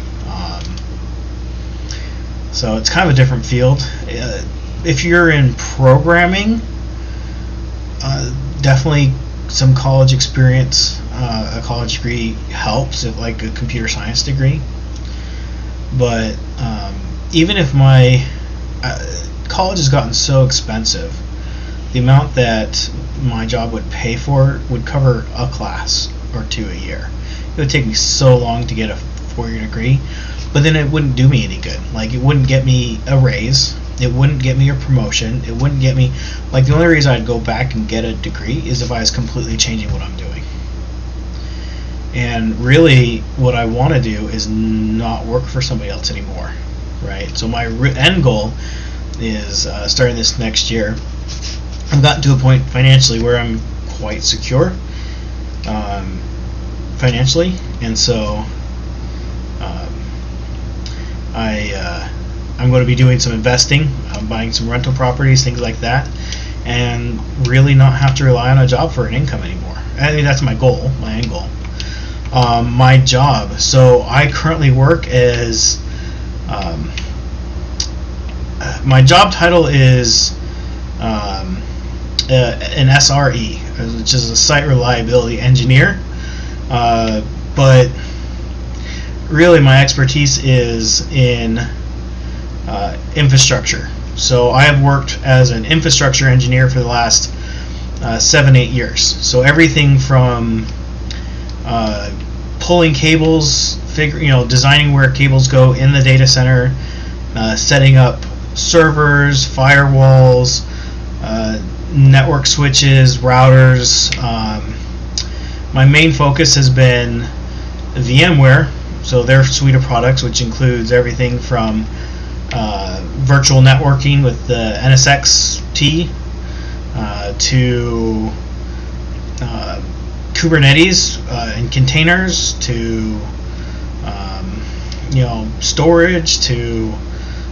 Speaker 1: So it's kind of a different field. If you're in programming, definitely some college experience, a college degree helps, like a computer science degree. But even if my college has gotten so expensive, the amount that my job would pay for would cover a class or 2 a year. It would take me so long to get a 4-year degree. but then it wouldn't do me any good. Like, it wouldn't get me a raise, it wouldn't get me a promotion, it wouldn't get me, like, the only reason I'd go back and get a degree is if I was completely changing what I'm doing. And really, what I want to do is not work for somebody else anymore, right? So my end goal is, starting this next year, I've gotten to a point financially where I'm quite secure, financially, and so I'm going to be doing some investing, buying some rental properties, things like that, and really not have to rely on a job for an income anymore. I mean, that's my goal, my end goal. My job. So I currently work as, my job title is an SRE, which is a site reliability engineer, but really my expertise is in infrastructure. So I have worked as an infrastructure engineer for the last 7-8 years. So everything from pulling cables, designing where cables go in the data center, setting up servers, firewalls, network switches, routers. My main focus has been VMware, so their suite of products, which includes everything from virtual networking with the NSX-T to Kubernetes and containers to storage to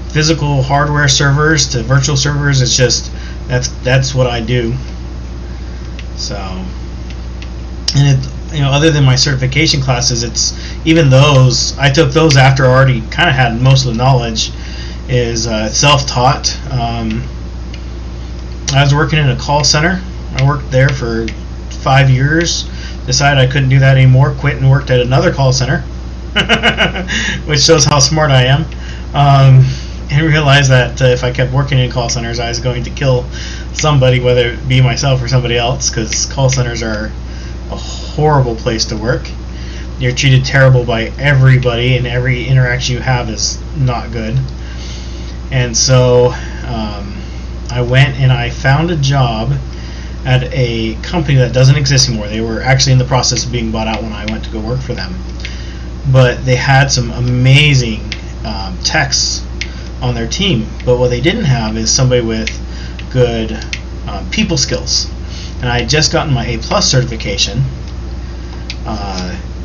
Speaker 1: physical hardware servers to virtual servers. It's just that's what I do. So, and other than my certification classes, it's even those I took those after I already kind of had most of the knowledge. Is self-taught. I was working in a call center. I worked there for 5 years. Decided I couldn't do that anymore. Quit and worked at another call center, which shows how smart I am. And realized that if I kept working in call centers, I was going to kill somebody, whether it be myself or somebody else, because call centers are a horrible place to work. You're treated terrible by everybody, and every interaction you have is not good. And so I went and I found a job at a company that doesn't exist anymore. They were actually in the process of being bought out when I went to go work for them. But they had some amazing techs on their team. But what they didn't have is somebody with good people skills. And I had just gotten my A+ certification,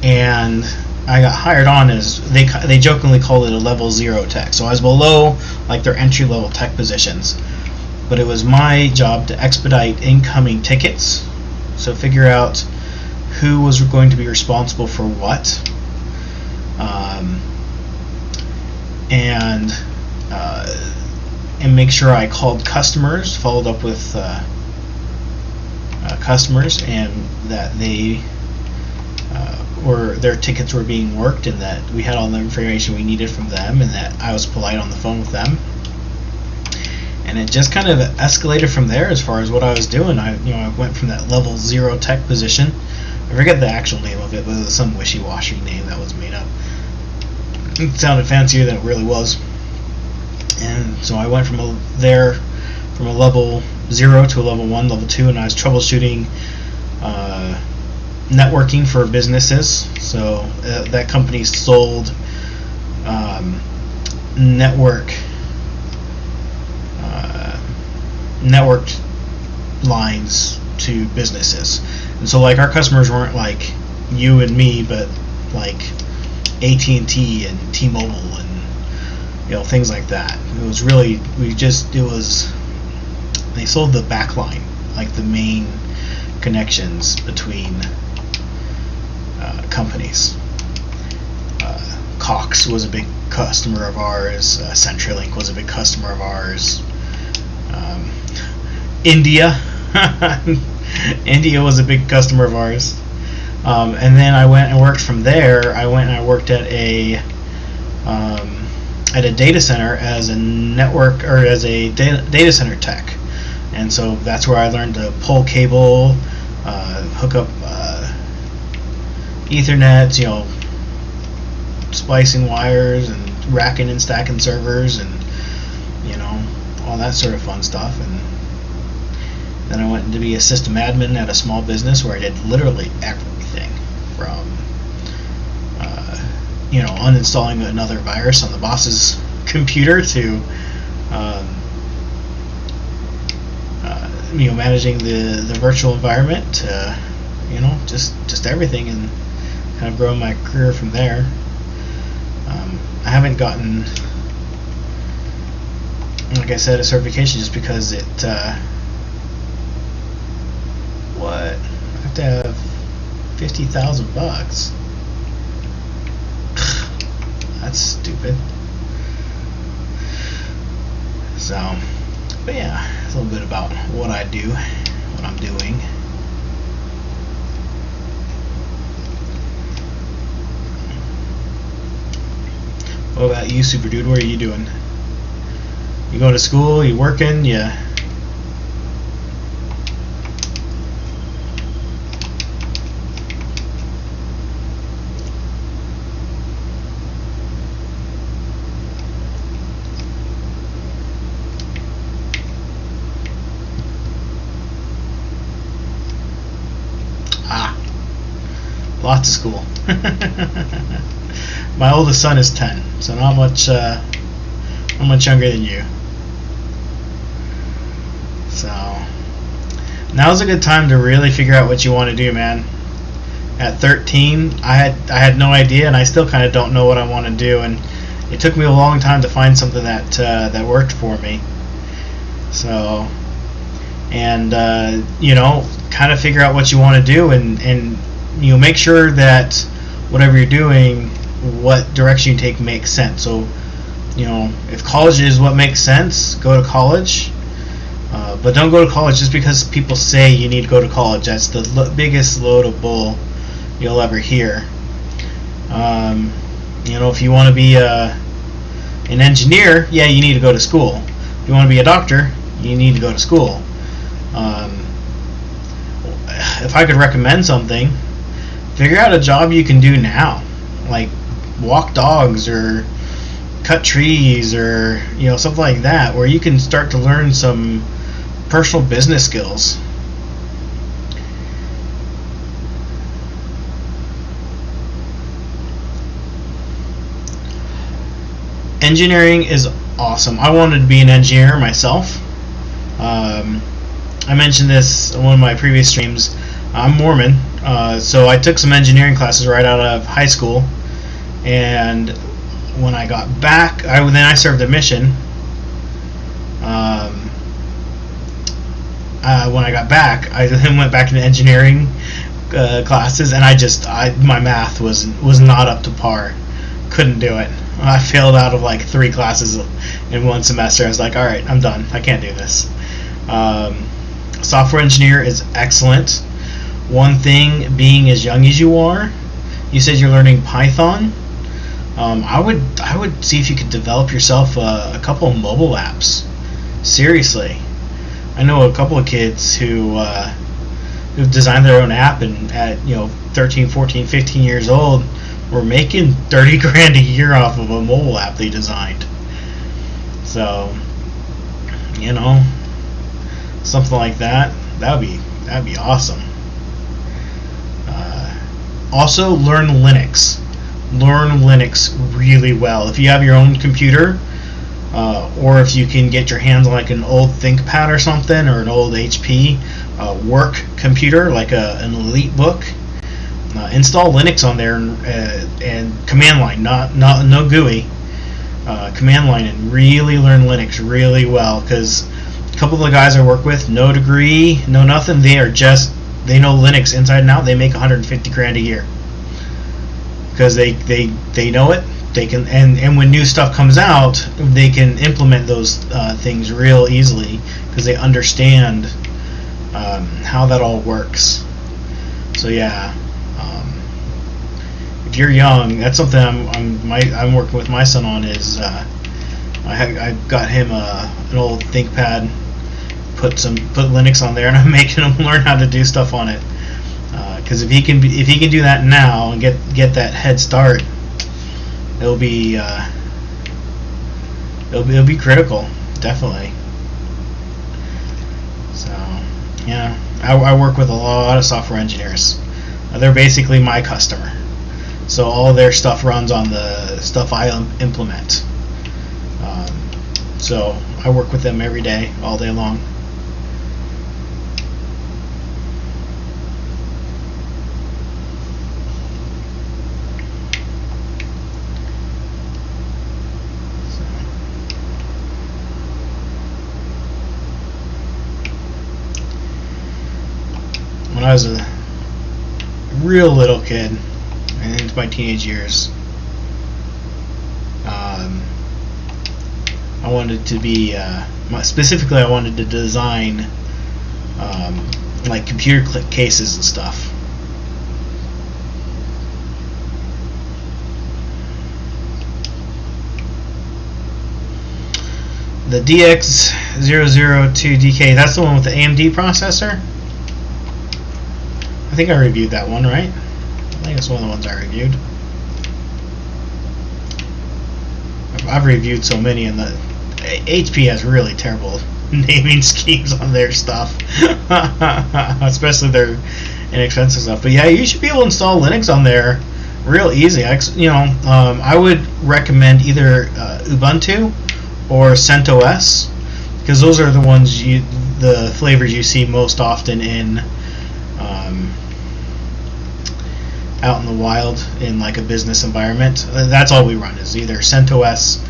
Speaker 1: and I got hired on as they jokingly called it a level 0 tech. So I was below like their entry level tech positions, but it was my job to expedite incoming tickets. So figure out who was going to be responsible for what, and make sure I called customers, followed up with customers, and that they their tickets were being worked, and that we had all the information we needed from them, and that I was polite on the phone with them. And it just kind of escalated from there as far as what I was doing. I went from that level 0 tech position. I forget the actual name of it, but it was some wishy-washy name that was made up. It sounded fancier than it really was. And so I went from a level 0 to a level 1, level 2, and I was troubleshooting networking for businesses. So that company sold networked lines to businesses. And so like our customers weren't like you and me, but like AT&T and T-Mobile and things like that. It was really they sold the back line, like the main connections between companies. Cox was a big customer of ours. CenturyLink was a big customer of ours. India was a big customer of ours. And then I went and worked from there. I went and I worked at a data center as a network, or as a data center tech. And so that's where I learned to pull cable, hook up Ethernet, splicing wires and racking and stacking servers and all that sort of fun stuff. And then I went to be a system admin at a small business where I did literally everything from uninstalling another virus on the boss's computer to managing the virtual environment to just everything, and kind of growing my career from there. I haven't gotten, like I said, a certification just because it I have to have $50,000. That's stupid. So, but yeah, a little bit about what I do, what I'm doing. What about you, Super Dude? What are you doing? You going to school? You working? Yeah. Lots of school. My oldest son is 10, so not much younger than you. So now's a good time to really figure out what you want to do, man. At 13, I had no idea, and I still kind of don't know what I want to do, and it took me a long time to find something that worked for me. So, and kind of figure out what you want to do, and make sure that whatever you're doing, what direction you take makes sense. So, if college is what makes sense, go to college. But don't go to college just because people say you need to go to college. That's the biggest load of bull you'll ever hear. If you want to be an engineer, yeah, you need to go to school. If you want to be a doctor, you need to go to school. If I could recommend something, figure out a job you can do now, like walk dogs or cut trees or something like that, where you can start to learn some personal business skills. Engineering is awesome. I wanted to be an engineer myself. I mentioned this in one of my previous streams. I'm Mormon, so I took some engineering classes right out of high school, and when I got back, I served a mission. When I got back, I then went back to the engineering classes, and my math was not up to par. Couldn't do it. I failed out of like 3 classes in one semester. I was like, all right, I'm done. I can't do this. Software engineer is excellent. One thing, being as young as you are, you said you're learning Python. I would see if you could develop yourself a couple of mobile apps. Seriously, I know a couple of kids who've designed their own app, and at 13, 14, 15 years old, were making 30 grand a year off of a mobile app they designed. So, something like that. That'd be awesome. Also, learn Linux. Learn Linux really well. If you have your own computer, or if you can get your hands on like an old ThinkPad or something, or an old HP work computer, like an EliteBook, install Linux on there and command line, no GUI, command line, and really learn Linux really well. Because a couple of the guys I work with, no degree, no nothing, they know Linux inside and out. They make 150 grand a year because they know it. They can, and when new stuff comes out, they can implement those things real easily because they understand how that all works. So yeah, if you're young, that's something I'm working with my son on. Is I got him an old ThinkPad, put Linux on there, and I'm making him learn how to do stuff on it. Because if he can do that now and get that head start, it'll be it'll be critical, definitely. So yeah, I work with a lot of software engineers. They're basically my customer, so all their stuff runs on the stuff I implement. So I work with them every day, all day long. When I was a real little kid and into my teenage years, I wanted to be specifically I wanted to design like computer cases and stuff. The DX002DK, that's the one with the AMD processor. I think I reviewed that one, right? I think it's one of the ones I reviewed. I've reviewed so many, and the HP has really terrible naming schemes on their stuff, especially their inexpensive stuff. But yeah, you should be able to install Linux on there real easy. I would recommend either Ubuntu or CentOS, because those are the ones the flavors you see most often in out in the wild in like a business environment. That's all we run is either CentOS,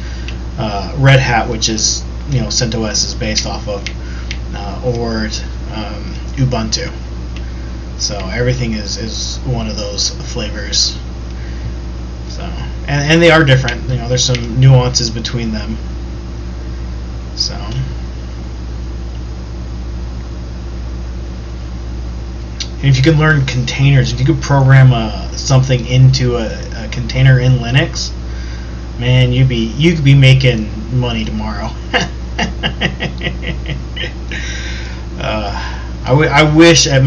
Speaker 1: Red Hat, which is CentOS is based off of, or Ubuntu. So everything is one of those flavors. So and they are different. There's some nuances between them. So. And if you could learn containers, if you could program something into a container in Linux, man, you could be making money tomorrow. I wish at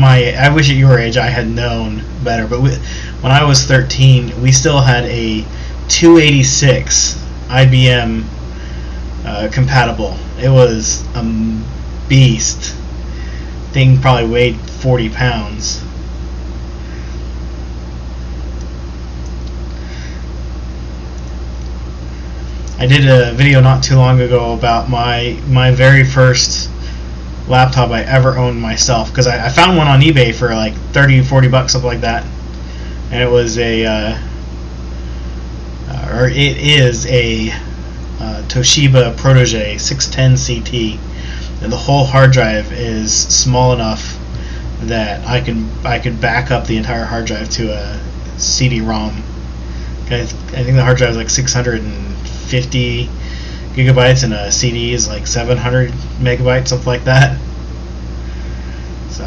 Speaker 1: your age I had known better. But when I was 13, we still had a 286 IBM compatible. It was a beast. Thing probably weighed 40 pounds. I did a video not too long ago about my very first laptop I ever owned myself, because I found one on eBay for like 30-40 bucks, something like that, and it was it is a Toshiba Protege 610 CT, and the whole hard drive is small enough that I could back up the entire hard drive to a CD-ROM. I think the hard drive is like 650 gigabytes, and a CD is like 700 megabytes, something like that. So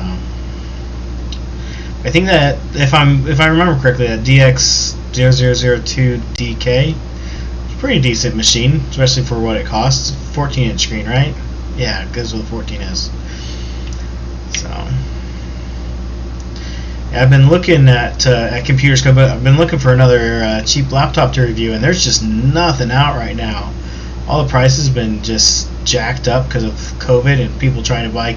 Speaker 1: I think that if I remember correctly, that DX0002DK is a pretty decent machine, especially for what it costs. 14-inch screen, right? Yeah, it goes with 14 is. So yeah, I've been looking at computers, but I've been looking for another cheap laptop to review, and there's just nothing out right now. All the prices have been just jacked up because of COVID and people trying to buy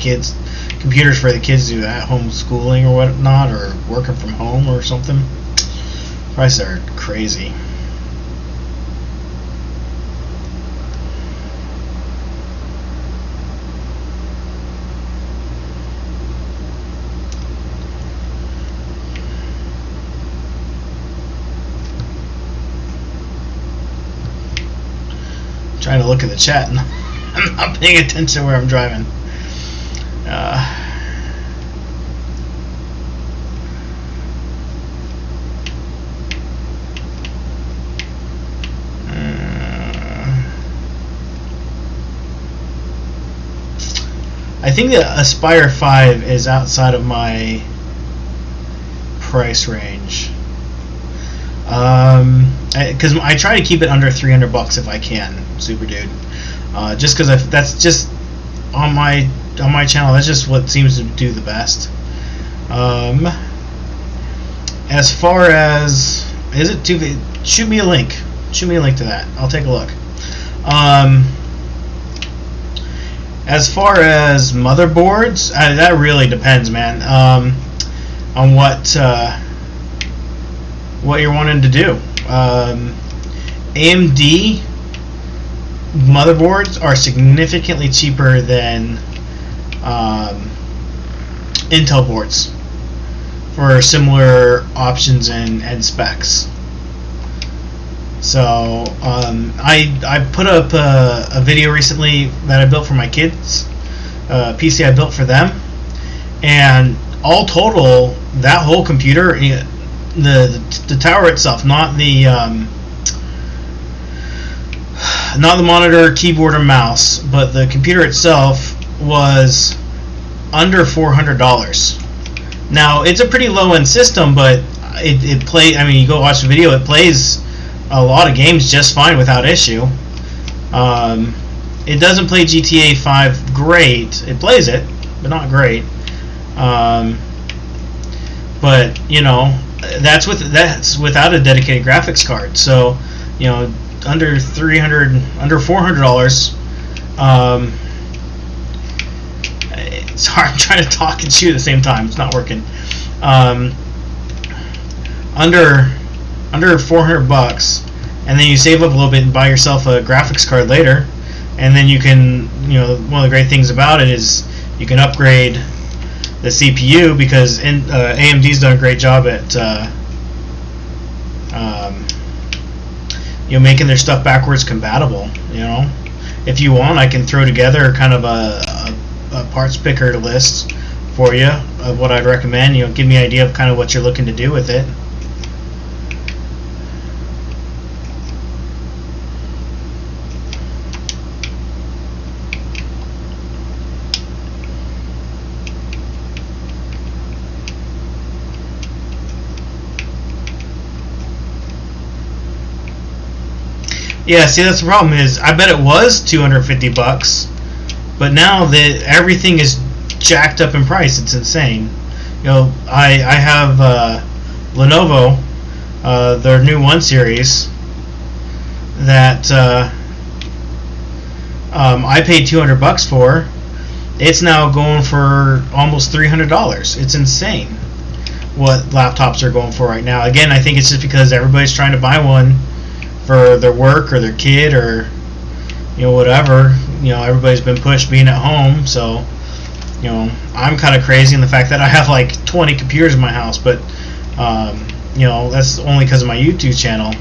Speaker 1: computers for the kids to do at-home schooling or whatnot, or working from home or something. Prices are crazy. Trying to look at the chat and I'm not paying attention where I'm driving. I think that Aspire 5 is outside of my price range. Because I try to keep it under 300 bucks if I can, super dude. Just because that's just on my channel. That's just what seems to do the best. As far as shoot me a link. shoot me a link to that. I'll take a look. As far as motherboards, that really depends, man, on what you're wanting to do. AMD motherboards are significantly cheaper than Intel boards for similar options and specs. So I put up a video recently that I built for my kids, a PC I built for them, and all total, that whole computer, the tower itself, not the monitor, keyboard, or mouse, but the computer itself was under $400. Now it's a pretty low-end system, but it plays. I mean, you go watch the video, it plays a lot of games just fine without issue. It doesn't play GTA 5 great. It plays it, but not great. But you know, that's without a dedicated graphics card. So you know, under $400. Sorry, I'm trying to talk and shoot at the same time. It's not working. Under $400, and then you save up a little bit and buy yourself a graphics card later, and then you can, you know, one of the great things about it is you can upgrade the CPU, because AMD's done a great job at you know, making their stuff backwards compatible. You know, if you want, I can throw together kind of a parts picker list for you of what I'd recommend. You know, give me an idea of kind of what you're looking to do with it. Yeah, see, that's the problem. Is I bet it was $250, but now that everything is jacked up in price, it's insane. You know, I have Lenovo, their new 1 series that I paid $200 for. It's now going for almost $300. It's insane what laptops are going for right now. Again, I think it's just because everybody's trying to buy one for their work or their kid, or you know, whatever. You know, everybody's been pushed being at home, so you know, I'm kind of crazy in the fact that I have like 20 computers in my house, but you know, that's only because of my YouTube channel.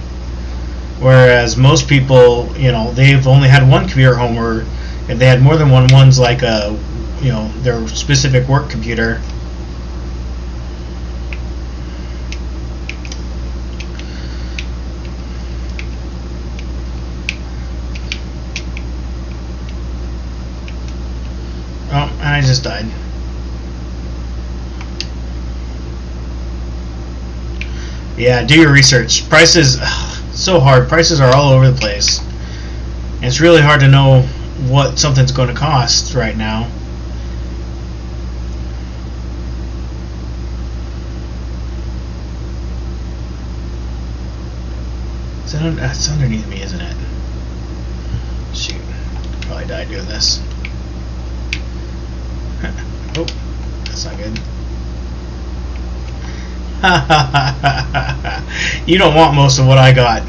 Speaker 1: Whereas most people, you know, they've only had one computer at home, or if they had more than one, one's like a, you know, their specific work computer. Oh, and I just died. Yeah, do your research. Prices, so hard. Prices are all over the place. And it's really hard to know what something's going to cost right now. It's underneath me, isn't it? Shoot. Probably died doing this. Oh, that's not good. You don't want most of what I got.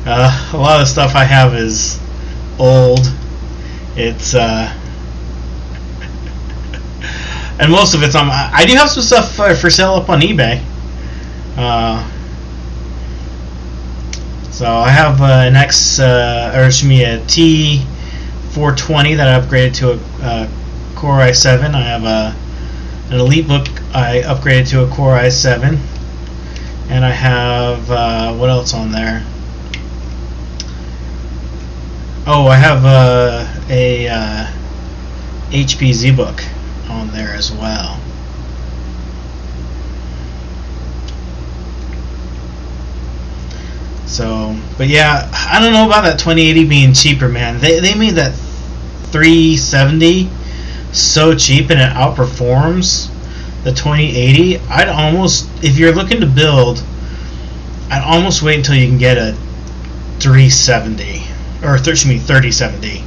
Speaker 1: A lot of the stuff I have is old. It's and most of it's on. I do have some stuff for sale up on eBay. So I have an a T420 that I upgraded to a Core i7. I have an EliteBook I upgraded to a Core i7, and I have what else on there? Oh, I have a HP ZBook on there as well. So, but yeah, I don't know about that 2080 being cheaper, man. They made that 370 so cheap, and it outperforms the 2080. I'd almost, if you're looking to build, I'd almost wait until you can get a 370 or excuse me 3070.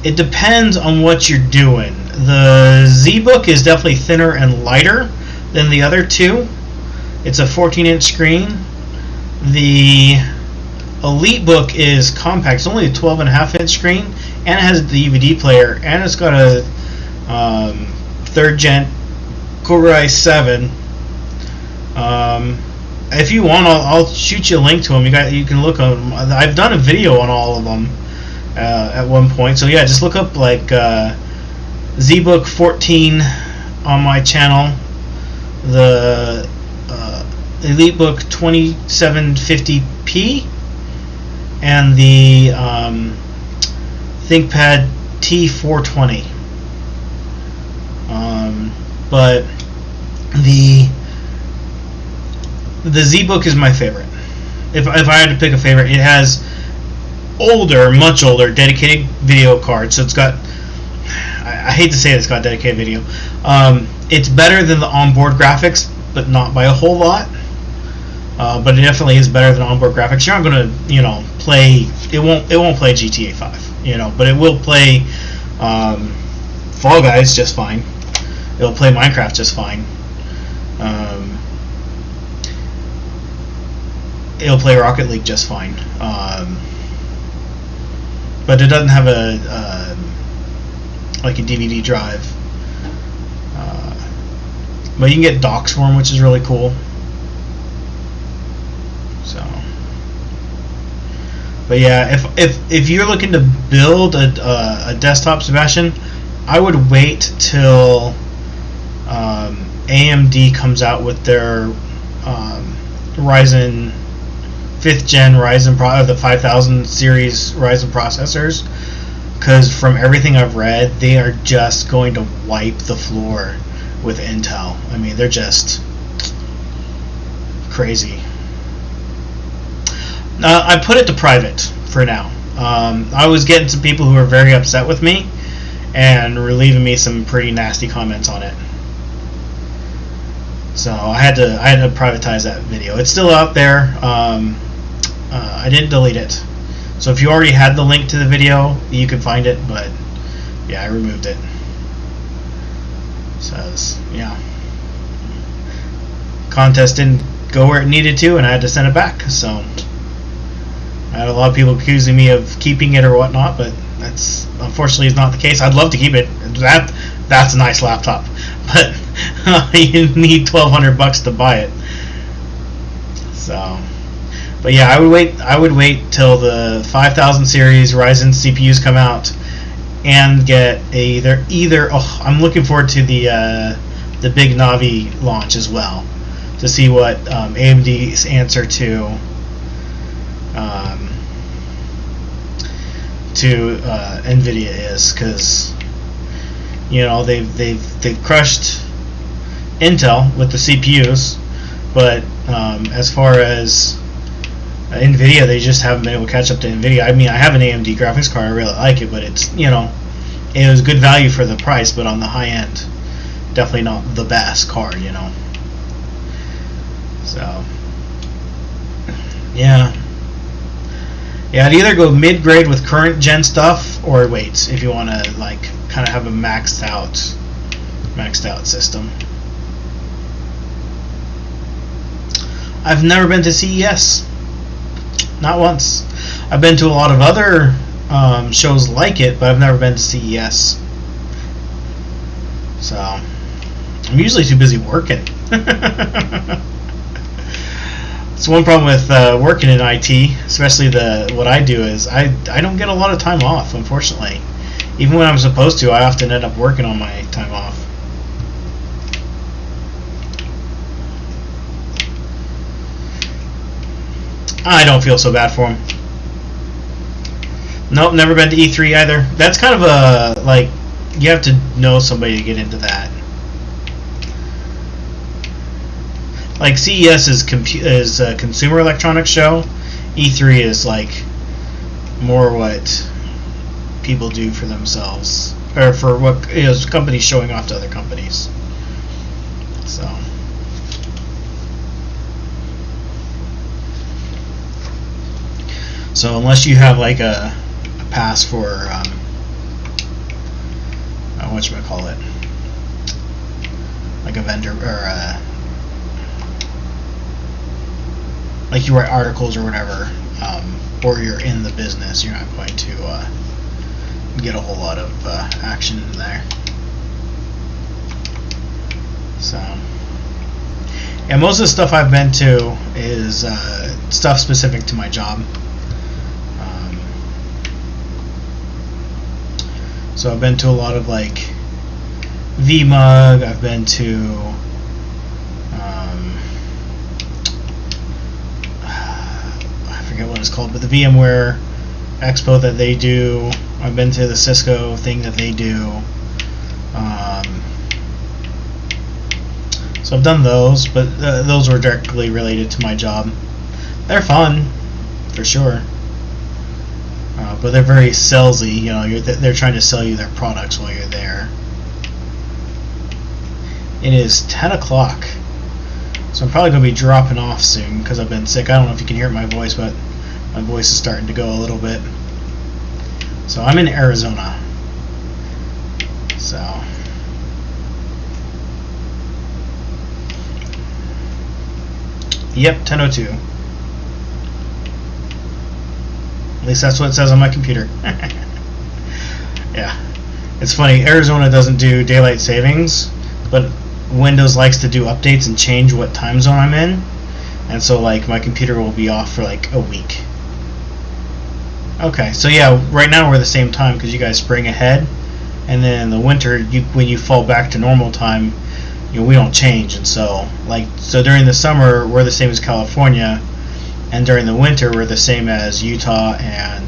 Speaker 1: It depends on what you're doing. The ZBook is definitely thinner and lighter than the other two. It's a 14-inch screen. The EliteBook is compact. It's only a 12.5-inch screen, and it has a DVD player, and it's got a 3rd gen Core i7. If you want, I'll shoot you a link to them. You can look on them. I've done a video on all of them at one point. So yeah, just look up like ZBook 14 on my channel. The EliteBook 2750p and the ThinkPad T420. But the ZBook is my favorite. If I had to pick a favorite, it has much older, dedicated video cards. So it's got, I hate to say it's got dedicated video. It's better than the onboard graphics, but not by a whole lot. But it definitely is better than onboard graphics. You're not gonna, play. It won't play GTA-V, but it will play Fall Guys just fine. It'll play Minecraft just fine. It'll play Rocket League just fine. But it doesn't have like a DVD drive. But you can get docks for them, which is really cool. So, but yeah, if you're looking to build a desktop, Sebastian, I would wait till AMD comes out with their Ryzen 5th gen Ryzen the 5000 series Ryzen processors, because from everything I've read, they are just going to wipe the floor with Intel. I mean, they're just crazy. I put it to private for now. I was getting some people who were very upset with me and were leaving me some pretty nasty comments on it. So I had to privatize that video. It's still out there. I didn't delete it. So if you already had the link to the video, you can find it. But yeah, I removed it. So yeah, contest didn't go where it needed to, and I had to send it back. So I had a lot of people accusing me of keeping it or whatnot, but that's unfortunately is not the case. I'd love to keep it. That's a nice laptop, but you need $1,200 to buy it. So, but yeah, I would wait till the 5000 series Ryzen CPUs come out and get either. Oh, I'm looking forward to the big Navi launch as well, to see what AMD's answer to NVIDIA is, because they've crushed Intel with the CPUs, but as far as NVIDIA, they just haven't been able to catch up to NVIDIA. I mean, I have an AMD graphics card, I really like it, but it's it was good value for the price, but on the high end, definitely not the best card, So yeah, I'd either go mid-grade with current gen stuff, or wait if you want to like kind of have a maxed out system. I've never been to CES, not once. I've been to a lot of other shows like it, but I've never been to CES. So I'm usually too busy working. It's one problem with working in IT, especially what I do is I don't get a lot of time off, unfortunately. Even when I'm supposed to, I often end up working on my time off. I don't feel so bad for him. Nope, never been to E3 either. That's kind of a, like, you have to know somebody to get into that. Like, CES is a consumer electronics show. E3 is like more what people do for themselves, or for what companies showing off to other companies. So So unless you have like a pass for whatchamacallit, like a vendor or like you write articles or whatever, or you're in the business, you're not going to get a whole lot of action in there. So yeah, most of the stuff I've been to is stuff specific to my job. So I've been to a lot of like VMUG, I've been to I forget what it's called, but the VMware Expo that they do. I've been to the Cisco thing that they do. So I've done those, but those were directly related to my job. They're fun, for sure. But they're very salesy, you know, they're trying to sell you their products while you're there. It is 10 o'clock, so I'm probably going to be dropping off soon because I've been sick. I don't know if you can hear my voice, but my voice is starting to go a little bit. So I'm in Arizona. So yep, 10:02. At least that's what it says on my computer. Yeah, it's funny. Arizona doesn't do daylight savings, but Windows likes to do updates and change what time zone I'm in, and so like my computer will be off for like a week. Okay, so yeah, right now we're the same time because you guys spring ahead, and then in the winter, when you fall back to normal time, you know, we don't change, and so during the summer we're the same as California, and during the winter we're the same as Utah and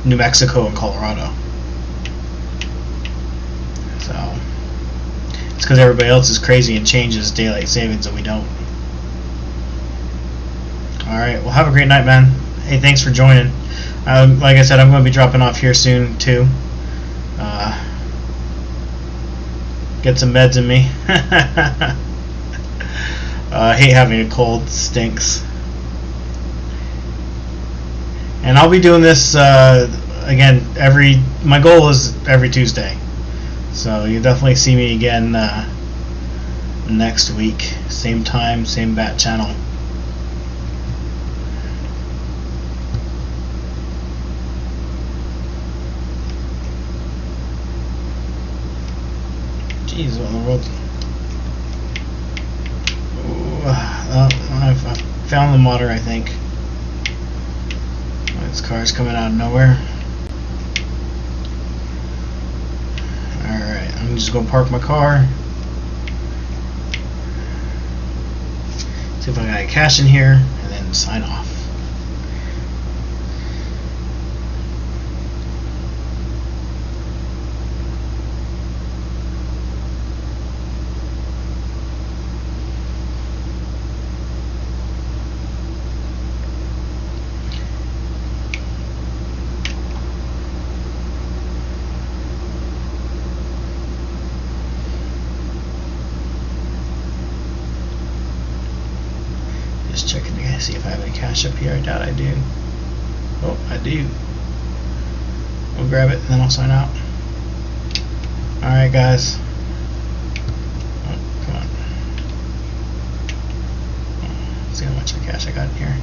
Speaker 1: New Mexico and Colorado. So it's because everybody else is crazy and changes daylight savings and we don't. Alright, well, have a great night, man. Hey, thanks for joining. Like I said, I'm going to be dropping off here soon too. Get some meds in me. I hate having a cold, stinks. And I'll be doing this again my goal is every Tuesday. So you'll definitely see me again next week. Same time, same bat channel. Jeez, what in the world? I've found the modder, I think. This car's coming out of nowhere. Alright, I'm just going to park my car. See if I got any cash in here, and then sign off. Just checking to see if I have any cash up here. I doubt I do. Oh, I do. I'll grab it and then I'll sign out. Alright, guys. Oh, come on. Let's see how much cash I got in here.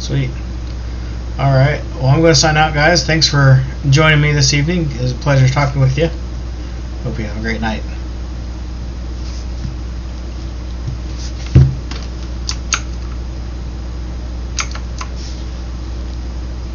Speaker 1: Sweet. Alright, well, I'm going to sign out, guys. Thanks for joining me this evening. It was a pleasure talking with you. Hope you have a great night.